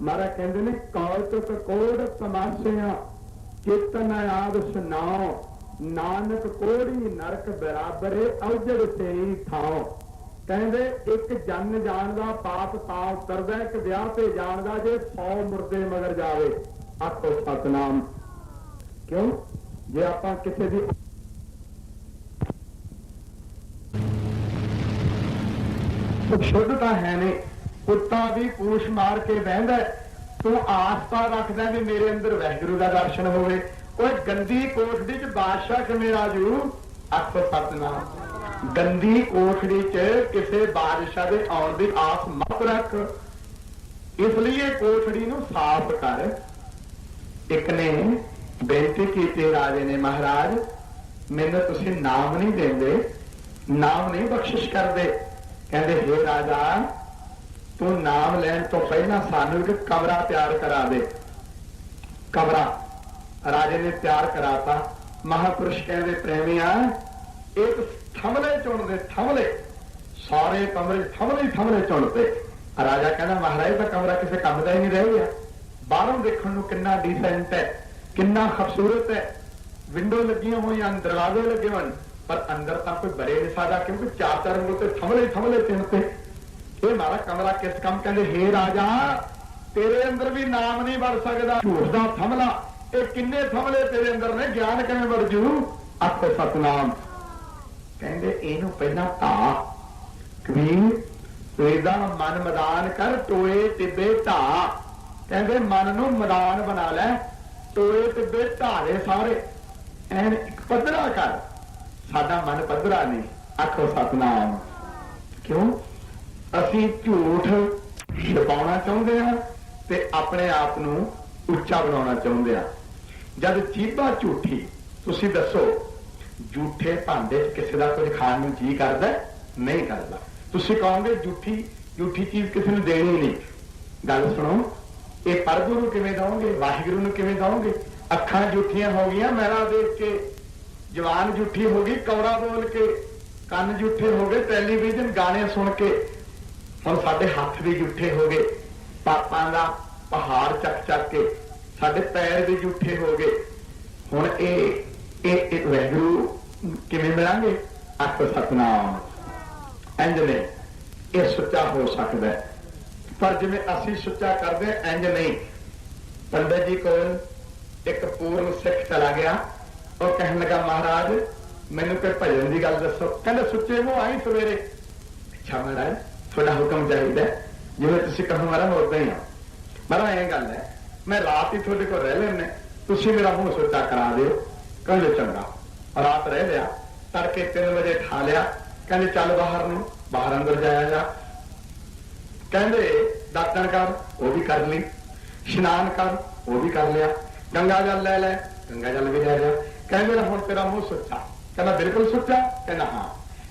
महाराज कहते हैं कौतुक कोड़ तमाशिया कीर्तन आद सुनाओ, नानक कोड़ी नरक बराबर औजड़ तेरी थाओ। कहते एक जन जानदा पाप ता उतरदा, एक विआह ते जानदा जे 100 मुर्दे मगर जावे। आखो सतनाम। क्यों? जे आपां किसी दी शुद्धता है नहीं, कुत्ता भी पूछ मार के बहंदा, तू आस्था रखदा भी मेरे अंदर वाहिगुरू का दर्शन होवे, कोई गंदी कोठड़ी च बादशाह किवें राजू? आखो सतनाम। गंदी कोठड़ी च किसी बादशाह के आउण दी आस मत रख, इसलिए कोठड़ी नूं साफ कर। एक ने बेनती की राजे ने, महाराज मैनूं तुसीं नाम नहीं देंदे, नाम नहीं बख्शिश करदे। कहंदे हे राजा तू नाम लैण तो पहला सानू एक कमरा तैयार करा दे। कमरा राजे ने तैयार कराता। महापुरुष कहते प्रेमिया एक थमले चुनते, थमले सारे कमरे थमले थमले चुनते। राजा कहना महाराज का कमरा किसी काम का ही नहीं रह गया, बाहरों देखने को कितना डिसेंट है, कितना खूबसूरत है, विंडो लगी हुई, दरवाजे लगे हुए, पर अंदर तो कोई बड़े नहीं सकता क्योंकि चार चार बोलते थमले थमले चुनते। ये हमारा कमरा किस काम? कहते हे राजा तेरे अंदर भी नाम नहीं बढ़ सकता, झूठ का थमला, ये किन्ने थमले तेरे अंदर ने, ज्ञान किवें बढ़ जू? आखो सतनाम। कहते इनू पहला धा कबीर एदा मन मैदान कर, टोए टिब्बे ढा। कहते मन नू मैदान बना लै, टोए टिब्बे ढाले सारे एन एक पद्धरा कर। साडा मन पद्धरा नहीं। आखो सतनाम। क्यों? असी झूठ छुपाना चाहते हैं ते अपने आप नू उच्चा बनाना चाहते हैं। जब जीभा झूठी, तुसी दसो झूठे भांडे किसी का कुछ खाण नूं जी करदा? नहीं करदा। तुसी कहोगे झूठी झूठी चीज किसी ने देनी नहीं। गल सुनो, ये प्रभु नूं किवें दोगे, वाहिगुरू नूं किवें दोगे? अखां झूठियां हो गई, मैला देख के, जवान झूठी हो गई कौड़ा बोल के, कन झूठे हो गए टेलीविजन गाने सुन के, हम साडे हथ भी झूठे हो गए, पापां दा पहाड़ चक चक के साडे पैर भी झूठे हो गए। हुण एक वाहिगुरू किवें मिलांगे? आखो सतनाम। इंज ने ये सुच्चा हो सकता है, पर जिवें असीं सुच्चा करदे इंज नहीं। पंडित जी कोल एक पूर्ण सिख चला गया, और कहन लगा महाराज मैनूं कोई भजन की गल दसो। कहंदे सुच्चे मूंह आई सवेरे। अच्छा महाराज थोड़ा हुक्म चाहिए, जिवें तुसीं कहो महाराज मैं उदां ही हाँ। महाराज ये गल है मैं रात ही थोड़े को रह लेने, तुसीं मेरा मुंह सुच्चा करा दिओ। कहंदे चंगा। रात रह लिया, तड़के 3 बजे ठा लिया। कहंदे चल बाहर नूं, बाहर अंदर जाया जा। कहंदे दातन कर, वो भी कर ली, स्नान कर, वो भी कर लिया, गंगा जल ले ले, गंगा जल भी ले जा। कहंदे हुण तेरा मुंह सुच्चा? कहना बिल्कुल सुच्चा। कहना हाँ।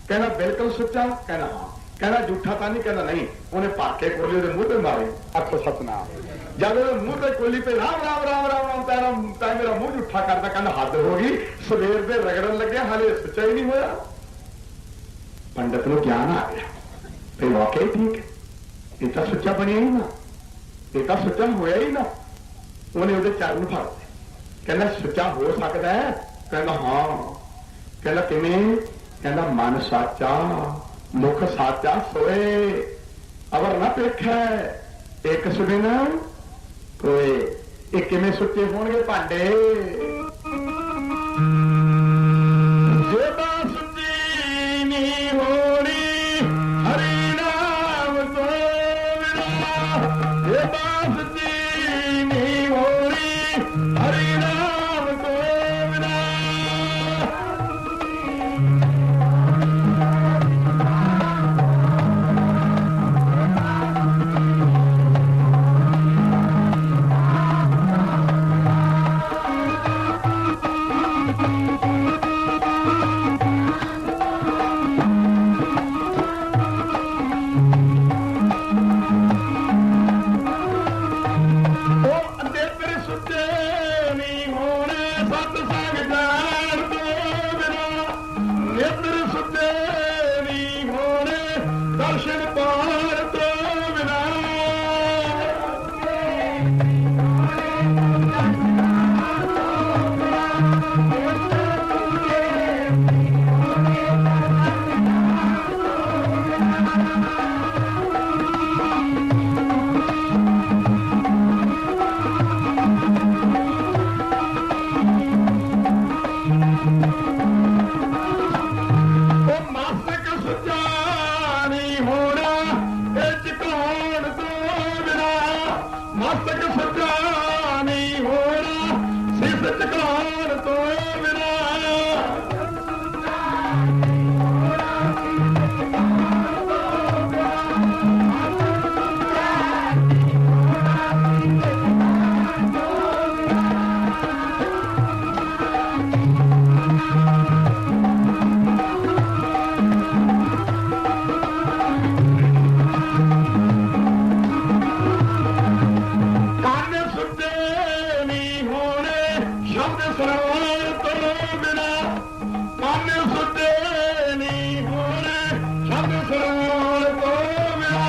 कहना बिल्कुल सुच्चा? कहना हाँ। कहना झूठा तो नहीं? कहना नहीं। उन्हें पाके कोली दे मुंह पे मारी। आखो सतनाम। जब मुंह पे कोली पे राम राम राम राम राम तेरा मेरा मुंह झूठा करता, कहना हद हो गई, सवेर दे रगड़न लगे हाले सुच्चा ही नहीं होया। पंडित को ज्ञान आ गया, फिर वाकई ठीक है, ये तो सुच्चा बनिया ही ना, ये तो सुच्चा होया ही ना। उन्हें उहदे चरण फड़ ले, कहना सुच्चा हो सकता है? कहना हाँ। कहना किवें? कहना मन साचा मुख साचा सोए अवर न पेखै एक सुबिन कोई। एक किवें सुच्चे होणगे भांडे? जे बात सुच्ची नहीं होनी हरि नाम तो बिना, जे बात सुच्ची नहीं होनी हरि नाम तो बिना। मस्तक सच्चा नहीं होना, सिर सच नहीं होने शब्द श्रवण तो बिना कान सुते नहीं होने शब्द श्रवण तो बिना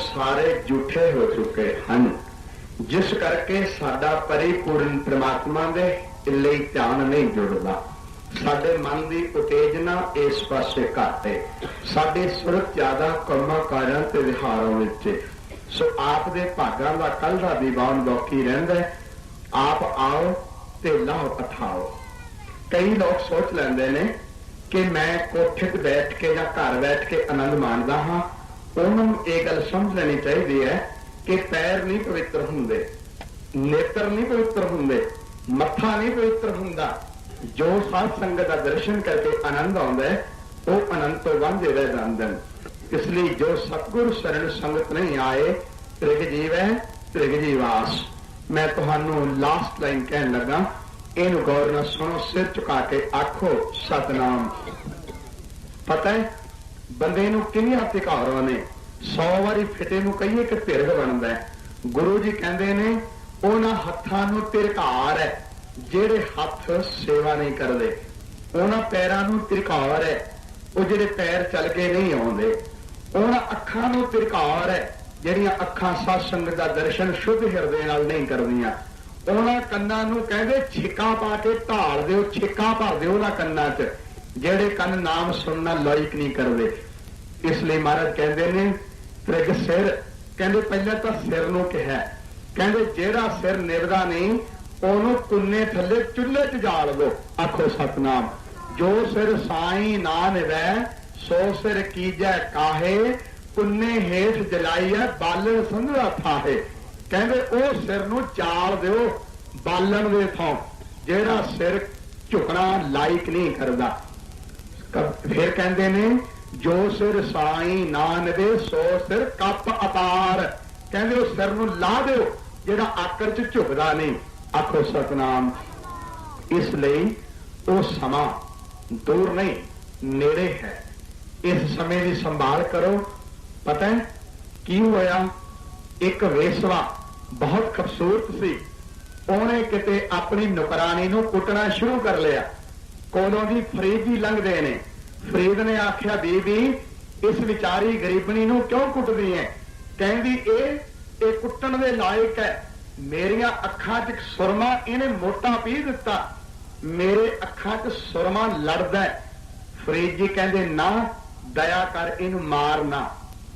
सारे झूठे हो चुके हैं जिस करके साडा परिपूर्ण परमात्मा दे लई ध्यान नहीं जुड़दा साडे मन की उत्तेजना इस पासे घट है साडी सुरत ज्यादा कामां कारां ते विहारां विच सो आप दे भागां दा कल दा दीवान बाकी रहिंदा आप आओ ते लाओ पठाओ। कई लोग सोच लैंदे ने कि मैं कोठे ते बैठ के या घर बैठ के आनंद माणदा हाँ। उन्होंने ये गल समझ लेनी चाहिए है कि पैर नहीं पवित्र होंगे, नेत्र नहीं पवित्र होंगे, मत्था नहीं पवित्र होंदा। जो साध संगत का दर्शन करके आनंद आता है वो आनंद तो वांझे रह जाते हैं। इसलिए जो सतगुरु शरण संगत नहीं आए त्रिग जीव है त्रिग जीवास। मैं तुहानू लास्ट लाइन कहन लगा, इन गौर न सुनो, सिर झुका के आखो सतनाम। पता है बंदे नूं किन्नियां धिकारां ने, 100 वारी फिटे नूं कहीए कि धिरग बनदा है। गुरु जी कहंदे ने उन्हां हत्थां नूं धिरकार है ਜਿਹੜੇ ਹੱਥ ਸੇਵਾ ਨਹੀਂ ਕਰਦੇ, ਉਹਨਾਂ ਪੈਰਾਂ ਨੂੰ ਤਿਰਕਾਰ ਹੈ ਉਹ ਜਿਹੜੇ ਪੈਰ ਚੱਲ ਕੇ ਨਹੀਂ ਆਉਂਦੇ। ਉਹਨਾਂ ਅੱਖਾਂ ਨੂੰ ਤਿਰਕਾਰ ਹੈ ਜਿਹੜੀਆਂ ਅੱਖਾਂ ਸਾਧ ਸੰਗਤ ਦਾ ਦਰਸ਼ਨ ਸ਼ੁੱਧ ਹਿਰਦੇ ਨਾਲ ਨਹੀਂ ਕਰਦੀਆਂ। ਉਹਨਾਂ ਕੰਨਾਂ ਨੂੰ ਕਹਿੰਦੇ ਛਿੱਕਾਂ ਪਾ ਕੇ ਢਾਲ ਦਿਓ, ਛਿੱਕਾਂ ਭਰ ਦਿਓ ਉਹਨਾਂ ਕੰਨਾਂ 'ਚ ਜਿਹੜੇ ਕੰਨ ਨਾਮ ਸੁਣਨਾ ਲਾਇਕ ਨਹੀਂ ਕਰਦੇ। ਇਸ ਲਈ ਮਹਾਰਾਜ ਕਹਿੰਦੇ ਨੇ ਤ੍ਰਿਗ ਸਿਰ, ਕਹਿੰਦੇ ਪਹਿਲਾਂ ਤਾਂ ਸਿਰ ਨੂੰ ਕਿਹਾ, ਕਹਿੰਦੇ ਜਿਹੜਾ ਸਿਰ ਨਿਭਦਾ ਨਹੀਂ ਉਹਨੂੰ ਕੁੰਨੇ ਥੱਲੇ ਚੁੱਲ੍ਹੇ 'ਚ ਜਾਲ ਦੋ। ਆਖੋ ਸਤਨਾਮ। ਜੋ ਸਿਰ ਸਾਈਂ ਨਾ ਨਿਵੈ ਸੋ ਸਿਰ ਕੀਜੈ ਕਾਹੇ, ਕੁੰਨੇ ਹੇਠ ਜਲਾਈਐ ਬਾਲਣ ਸੰਧਰਾ ਥਾਹੇ। ਕਹਿੰਦੇ ਉਹ ਸਿਰ ਨੂੰ ਚਾਲ ਦਿਓ ਬਾਲਣ ਦੇ ਥਾਂ, ਜਿਹੜਾ ਸਿਰ ਝੁਕਣਾ ਲਾਇਕ ਨਹੀਂ ਕਰਦਾ। फिर कहते ने जो सिर साई नान दे सो सिर कप अपार, कहते उस सिर नूं ला दो जिहड़ा आकर च झुकदा नहीं। आखो सतनाम। इसलिए वो समा दूर नहीं, नेड़े है। इस समय की संभाल करो। पता है की होया? एक वेसवा बहुत खूबसूरत सी, उन्हें किते अपनी नौकरानी नूं कुटना शुरू कर लिया। कोलों की फरीद ही लंघदे ने। फरीद ने आख्या बीबी इस विचारी गरीबनी नूं क्यों कुटदी है? कहंदी ए कुटण दे लायक है। मेरियां अखां च सुरमा इन्हें मोटा पी दिता, मेरे अखां च सुरमा लड़दा है। फरीद जी कहंदे ना, दया कर इनू मारना,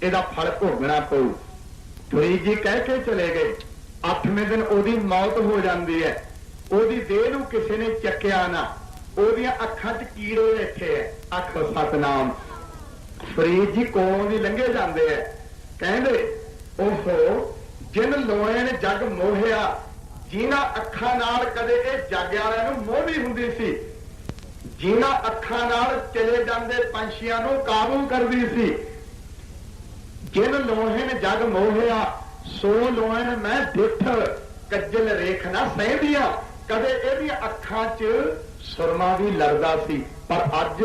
इहदा फल भोगना पऊ। फरीद जी कह के चले गए। 8वें दिन ओदी मौत हो जाती है। ओदी देह नूं किसी ने चक्या ना, ओदियां अखां च कीड़े बैठे है। आखो सतनाम। फरीद जी कोलों दी लंघे जाते हैं, कहंदे ओहो जिन लोए ने जग मोहिया, जिन्हां अखां नाल कदे इह जग वालिआं नूं मोह नहीं हुंदी सी, जिन्हां अखां नाल चले जांदे पंछियां नूं काबू करदी सी। जिन लोहे ने जग मोहिया सो लोहन मैं दिठ, कज्जल रेख ना सहदियां। कदे इहदियां अखां च सुरमा भी लड़दा सी, पर अज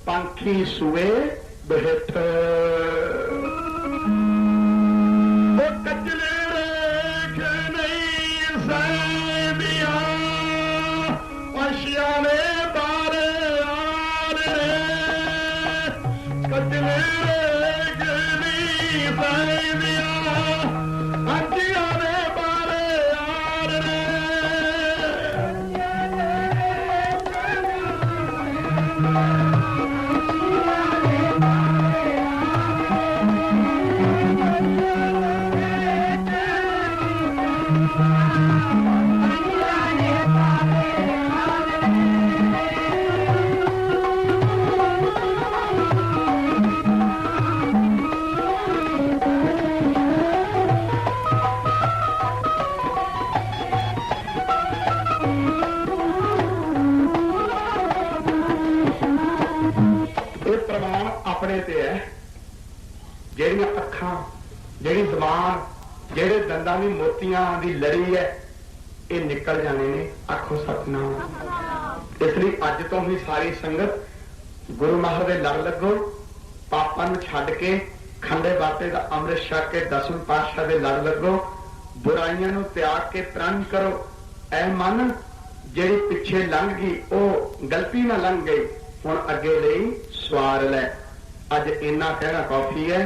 पंखी सुए बिठ। कज्जल रेख नहीं सहदियां, पंछियां ने बारे आर ने। कज्जल रेख नहीं सहदियां, पंछियां ने बारे आर ने। अपने ते है जेड़ियां अखां, जेड़ी जबान, जेड़े दंदां दी मोतियां दी लड़ी है, ये निकल जाने ने। आखो सतनाम। इसलिए अज तो ही सारी संगत गुरु महाराज दे लड़ लगो। पापां नूं छड्ड के खंडे बाटे दा अमृत छक के 10वें पातशाह दे लड़ लगो। बुराइयां नूं त्याग के प्रण करो। ऐ मन जेड़ी पिछे लंघ गई वो गलती ना लंघ गई, हुण अगे लई सवार लै। अज इन्ना कहना काफी है।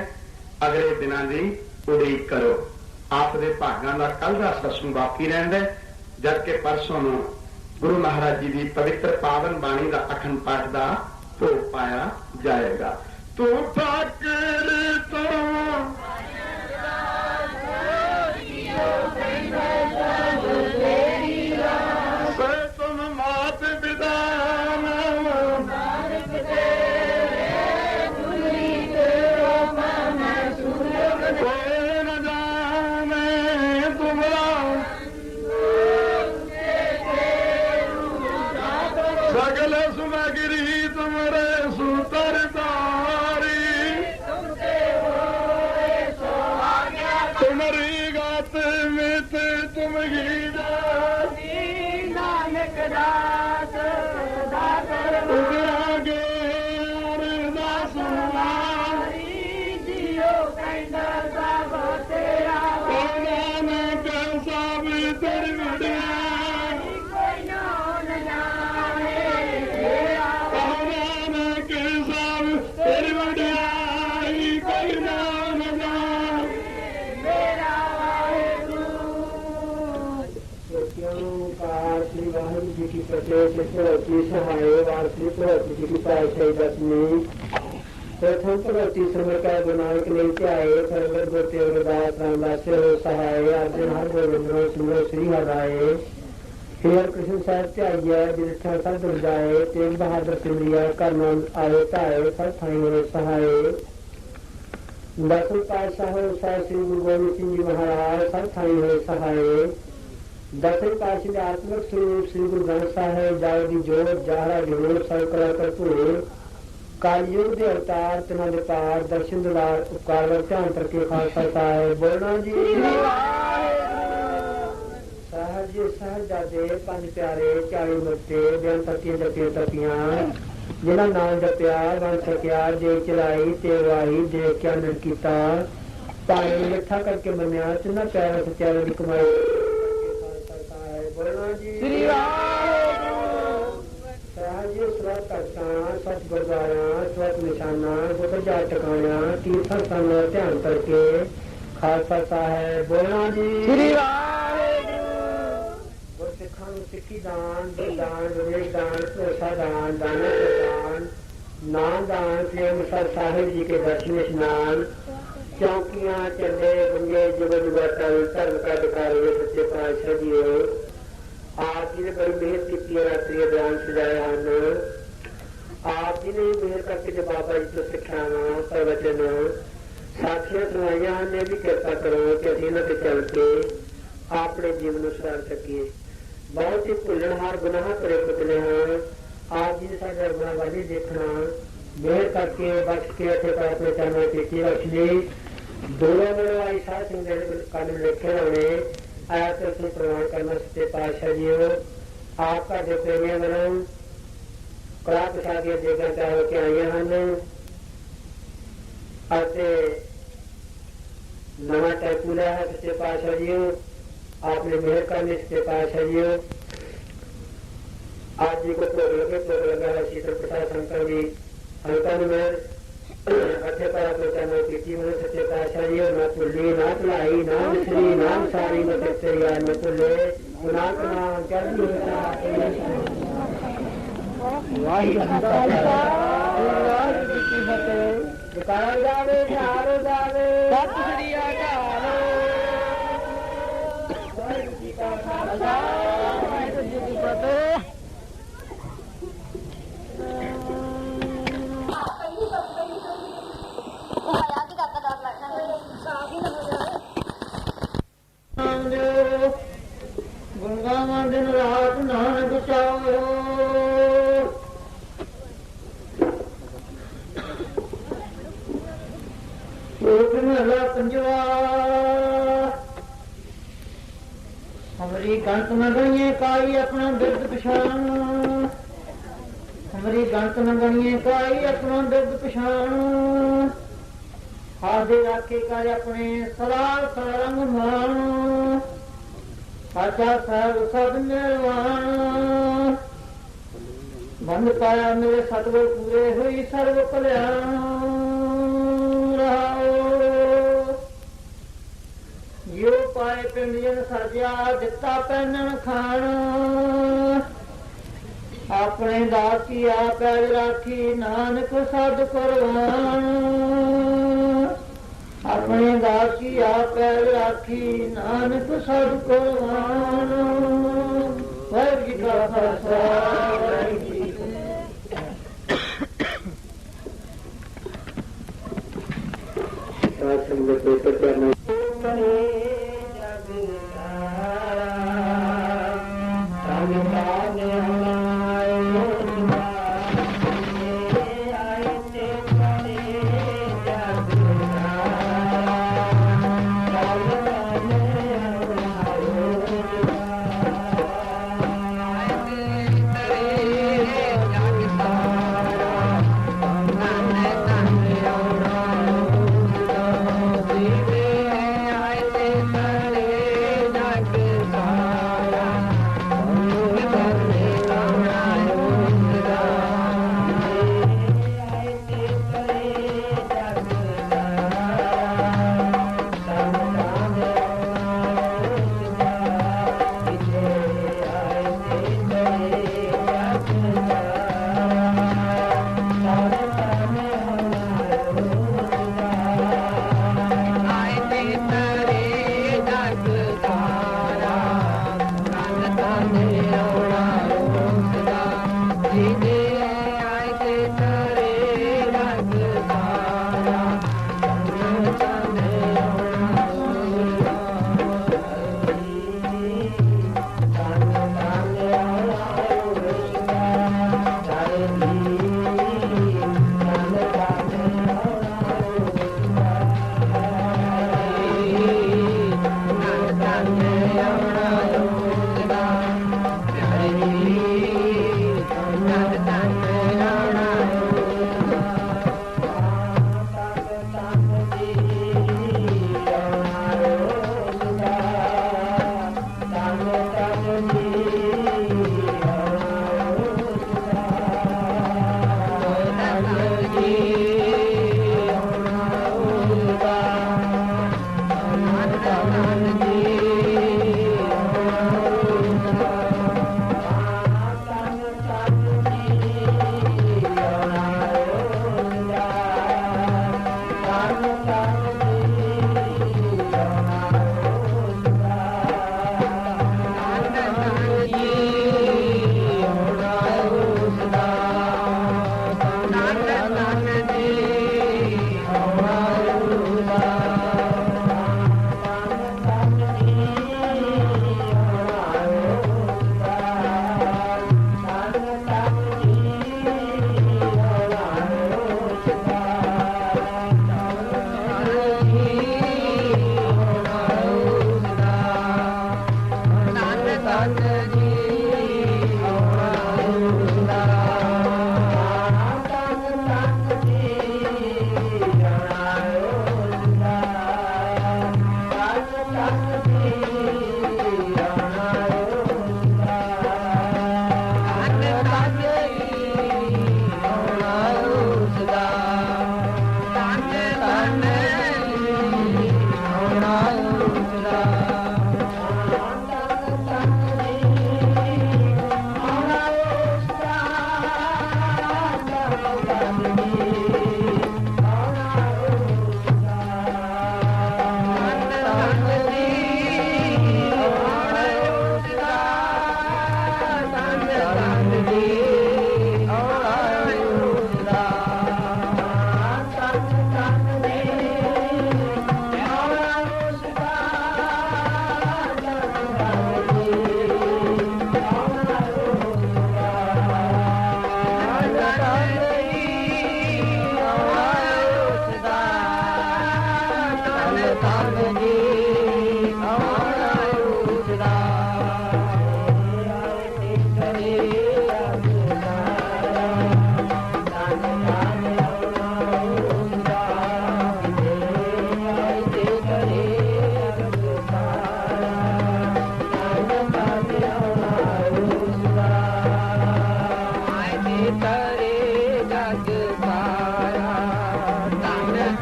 अगले दिनों की उड़ीक करो। आप दे भागां दा कल दा सत्संग बाकी रहिंदा, जबकि परसों नूं गुरु महाराज जी की पवित्र पावन बाणी का अखंड पाठ का भोग पाया जाएगा। तू ठाकर तो तुम मात पिता सगल सुमगिरी तुमरे सूत्रधारी, तुम्हारी गात मित तुम ही नानक दास उगरा गे अरदास जियो कहंदा सब तेरा नानक सब तेरे विड़िया कोई ना जाने। नानक सब तेरे विड़िया कोई ना जाने। मेरा श्री वाहिगुरू जी की फतेह। की सहाय वार श्री भगवती जी की पातशाही दसवीं। प्रथम भगवती समर का गुनाक नहीं त्याए, सरवर गोते अरदास रामदास हो सहाय। अर्जुन हर गोविंद सिमरो श्री हराए। फिर कृष्ण साहब त्याइए विरक्षा सब दुर जाए। तेग बहादुर सिमरिया कर्म आए ताए, सब थाई हो सहाय। दसवें पातशाह हो श्री गुरु गोबिंद सिंह जी महाराज, सब थाई हो सहाय। 10वें पातशाह के आत्मक स्वरूप श्री गुरु ग्रंथ साहिब जाओ दी जोत जाहरा जोर सब कला करपूर। कलयुग के अवतार तिना दे पार दर्शन दुलार उपकार वर ध्यान करके खालसा साहिब बोलना जी सहज सहजादे पंज प्यारे 40 मुक्ते बिन तकिए जपिए तपियां जिन्हां नाम जपिया बन सकिया जे चलाई तेवाई देख के आनंद किया पानी मिठा करके मनिया तिना प्यारे सच्चाई की कमाई खालसा साहिब बोलना जी सच गुरुद्वारा स्वत निशाना गुरजा टकाना तीर्थन सन ध्यान करके खालसा साहिब बोलना जी गुरसिखां सिक्खी दान दान विवेक दान भरोसा दान दाना दान नाम दान प्रेम सर साहिब जी के दर्शन स्नान चौकियां चले गुंगे जुग जुगतल धर्म का अधिकारी सच्चे पातशाह जी आप जी ने बड़ी मेहनत की रात्रि बयान सजाए हैं आप जी ने मेहर करके जो बाबा जी तो सिखावा प्रवचन साथियां सुनाइया ने भी कृपा करो कि असीं इन्हां ते चल के अपने जीवन को सुधार सकीए बहुत ही भुलनहार गुनाह करे पुतले हैं आप जी ने साडा गुनाह वाली देखना मेहर करके बख्श के इत्थे पर अपने चरणों में टेकी रख ली दोनों मिलवाई साध सिंह दे कदम लिखे लाने आया तो उसमें प्रमाण करना सच्चे पातशाह जी हो आपका जो प्रेमियों वालों कड़ा प्रसाद ਦੀਆਂ ਦੇਗਾਂ ਤਿਆਰ ਹੋ ਕੇ ਆਈਆਂ ਹਨ ਅਤੇ ਨਵਾਂ ਟੈਂਪੂ ਲਿਆ ਹੈ ਸੱਚੇ ਪਾਤਸ਼ਾਹ ਜੀ आपने मेहर करने सच्चे पातशाह जी आज जी को भोग लगा है शीतल प्रसाद शंकर जी संतान में अच्छे पर अपने चरणों की टीम ने सच्चे पातशाह जी ना भुली ना भुलाई ना मिसरी ना सारी न तेरी याद न भुले गुनाह का नाम चढ़ वाहिगुरू जी की फतेह जकारा जावे नारो जावे सत श्री अकाल वाहिगुरू जी का खालसा वाहिगुरू जी की फतेह गंगा दिन रात नानक चाओ पंजवा हमारी गंत न गणिए काई अपना बिरद पछाण हमारी गंत न गणिए काई अपना बिरद पछाण हादे राखे कर अपने सदा सरंग मान साचा साहब सब निर्वाण बंद पाया मेरे सतगुर पूरे हुई सर्व कल्याण यो पाए पिंड जन साजिया दिता पैनन खान अपने दास की आप राखी नानक सद करवान अपने दास की आप राखी नानक सद करवान वाहिगुरू जी का खालसा वाहिगुरू जी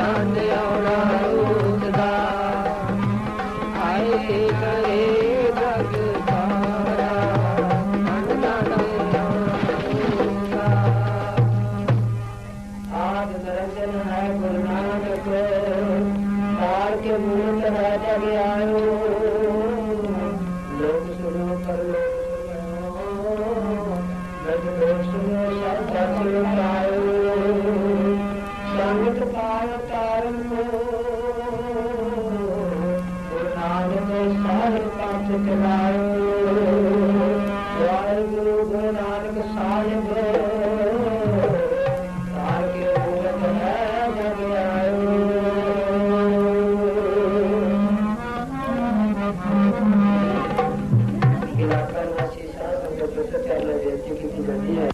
ਨੰਦ ਆਉਣਾ ਰੂਪਦਾ ਆਏ ਕਰੇ ਜਗ ਸਾਰਾ ਨੰਦ ਆਉਣਾ ਰੂਪਦਾ ਆਦ ਨਰਜਨ ਹੈ ਗੁਰੂ ਨਾਨਕ ਤਾਰ ਕੇ ਮੂਰਤ ਰਾਜਾ ਆਇਓ ਲੋਕ ਸੁਣੋ ਪਰ ਲੋਕ ਸੁਣੋ ਸਭ ਪਾਇਓ ਸੰਗਤ ਪਾਇ ਤਾਰਨ ਗੁਰੂ ਨਾਨਕ ਸਾਹਿਬ ਪੰਥ ਚਲਾਇਓ ਵਾਹਿਗੁਰੂ ਗੁਰੂ ਨਾਨਕ ਸਾਹਿਬ ਤਾਰ ਕੇ ਮੂਰਤ ਹੈ ਜਗ ਆਇਓ ਇਲਾਕਾ ਵਾਸੀ ਸਾਧ ਸੰਗਤ ਤੋਂ ਪਹਿਲਾਂ ਬੇਨਤੀ ਕੀਤੀ ਜਾਂਦੀ ਹੈ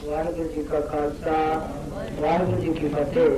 ਵਾਹਿਗੁਰੂ ਜੀ ਕਾ ਖਾਲਸਾ ਵਾਹਿਗੁਰੂ ਜੀ ਕੀ ਫਤਿਹ।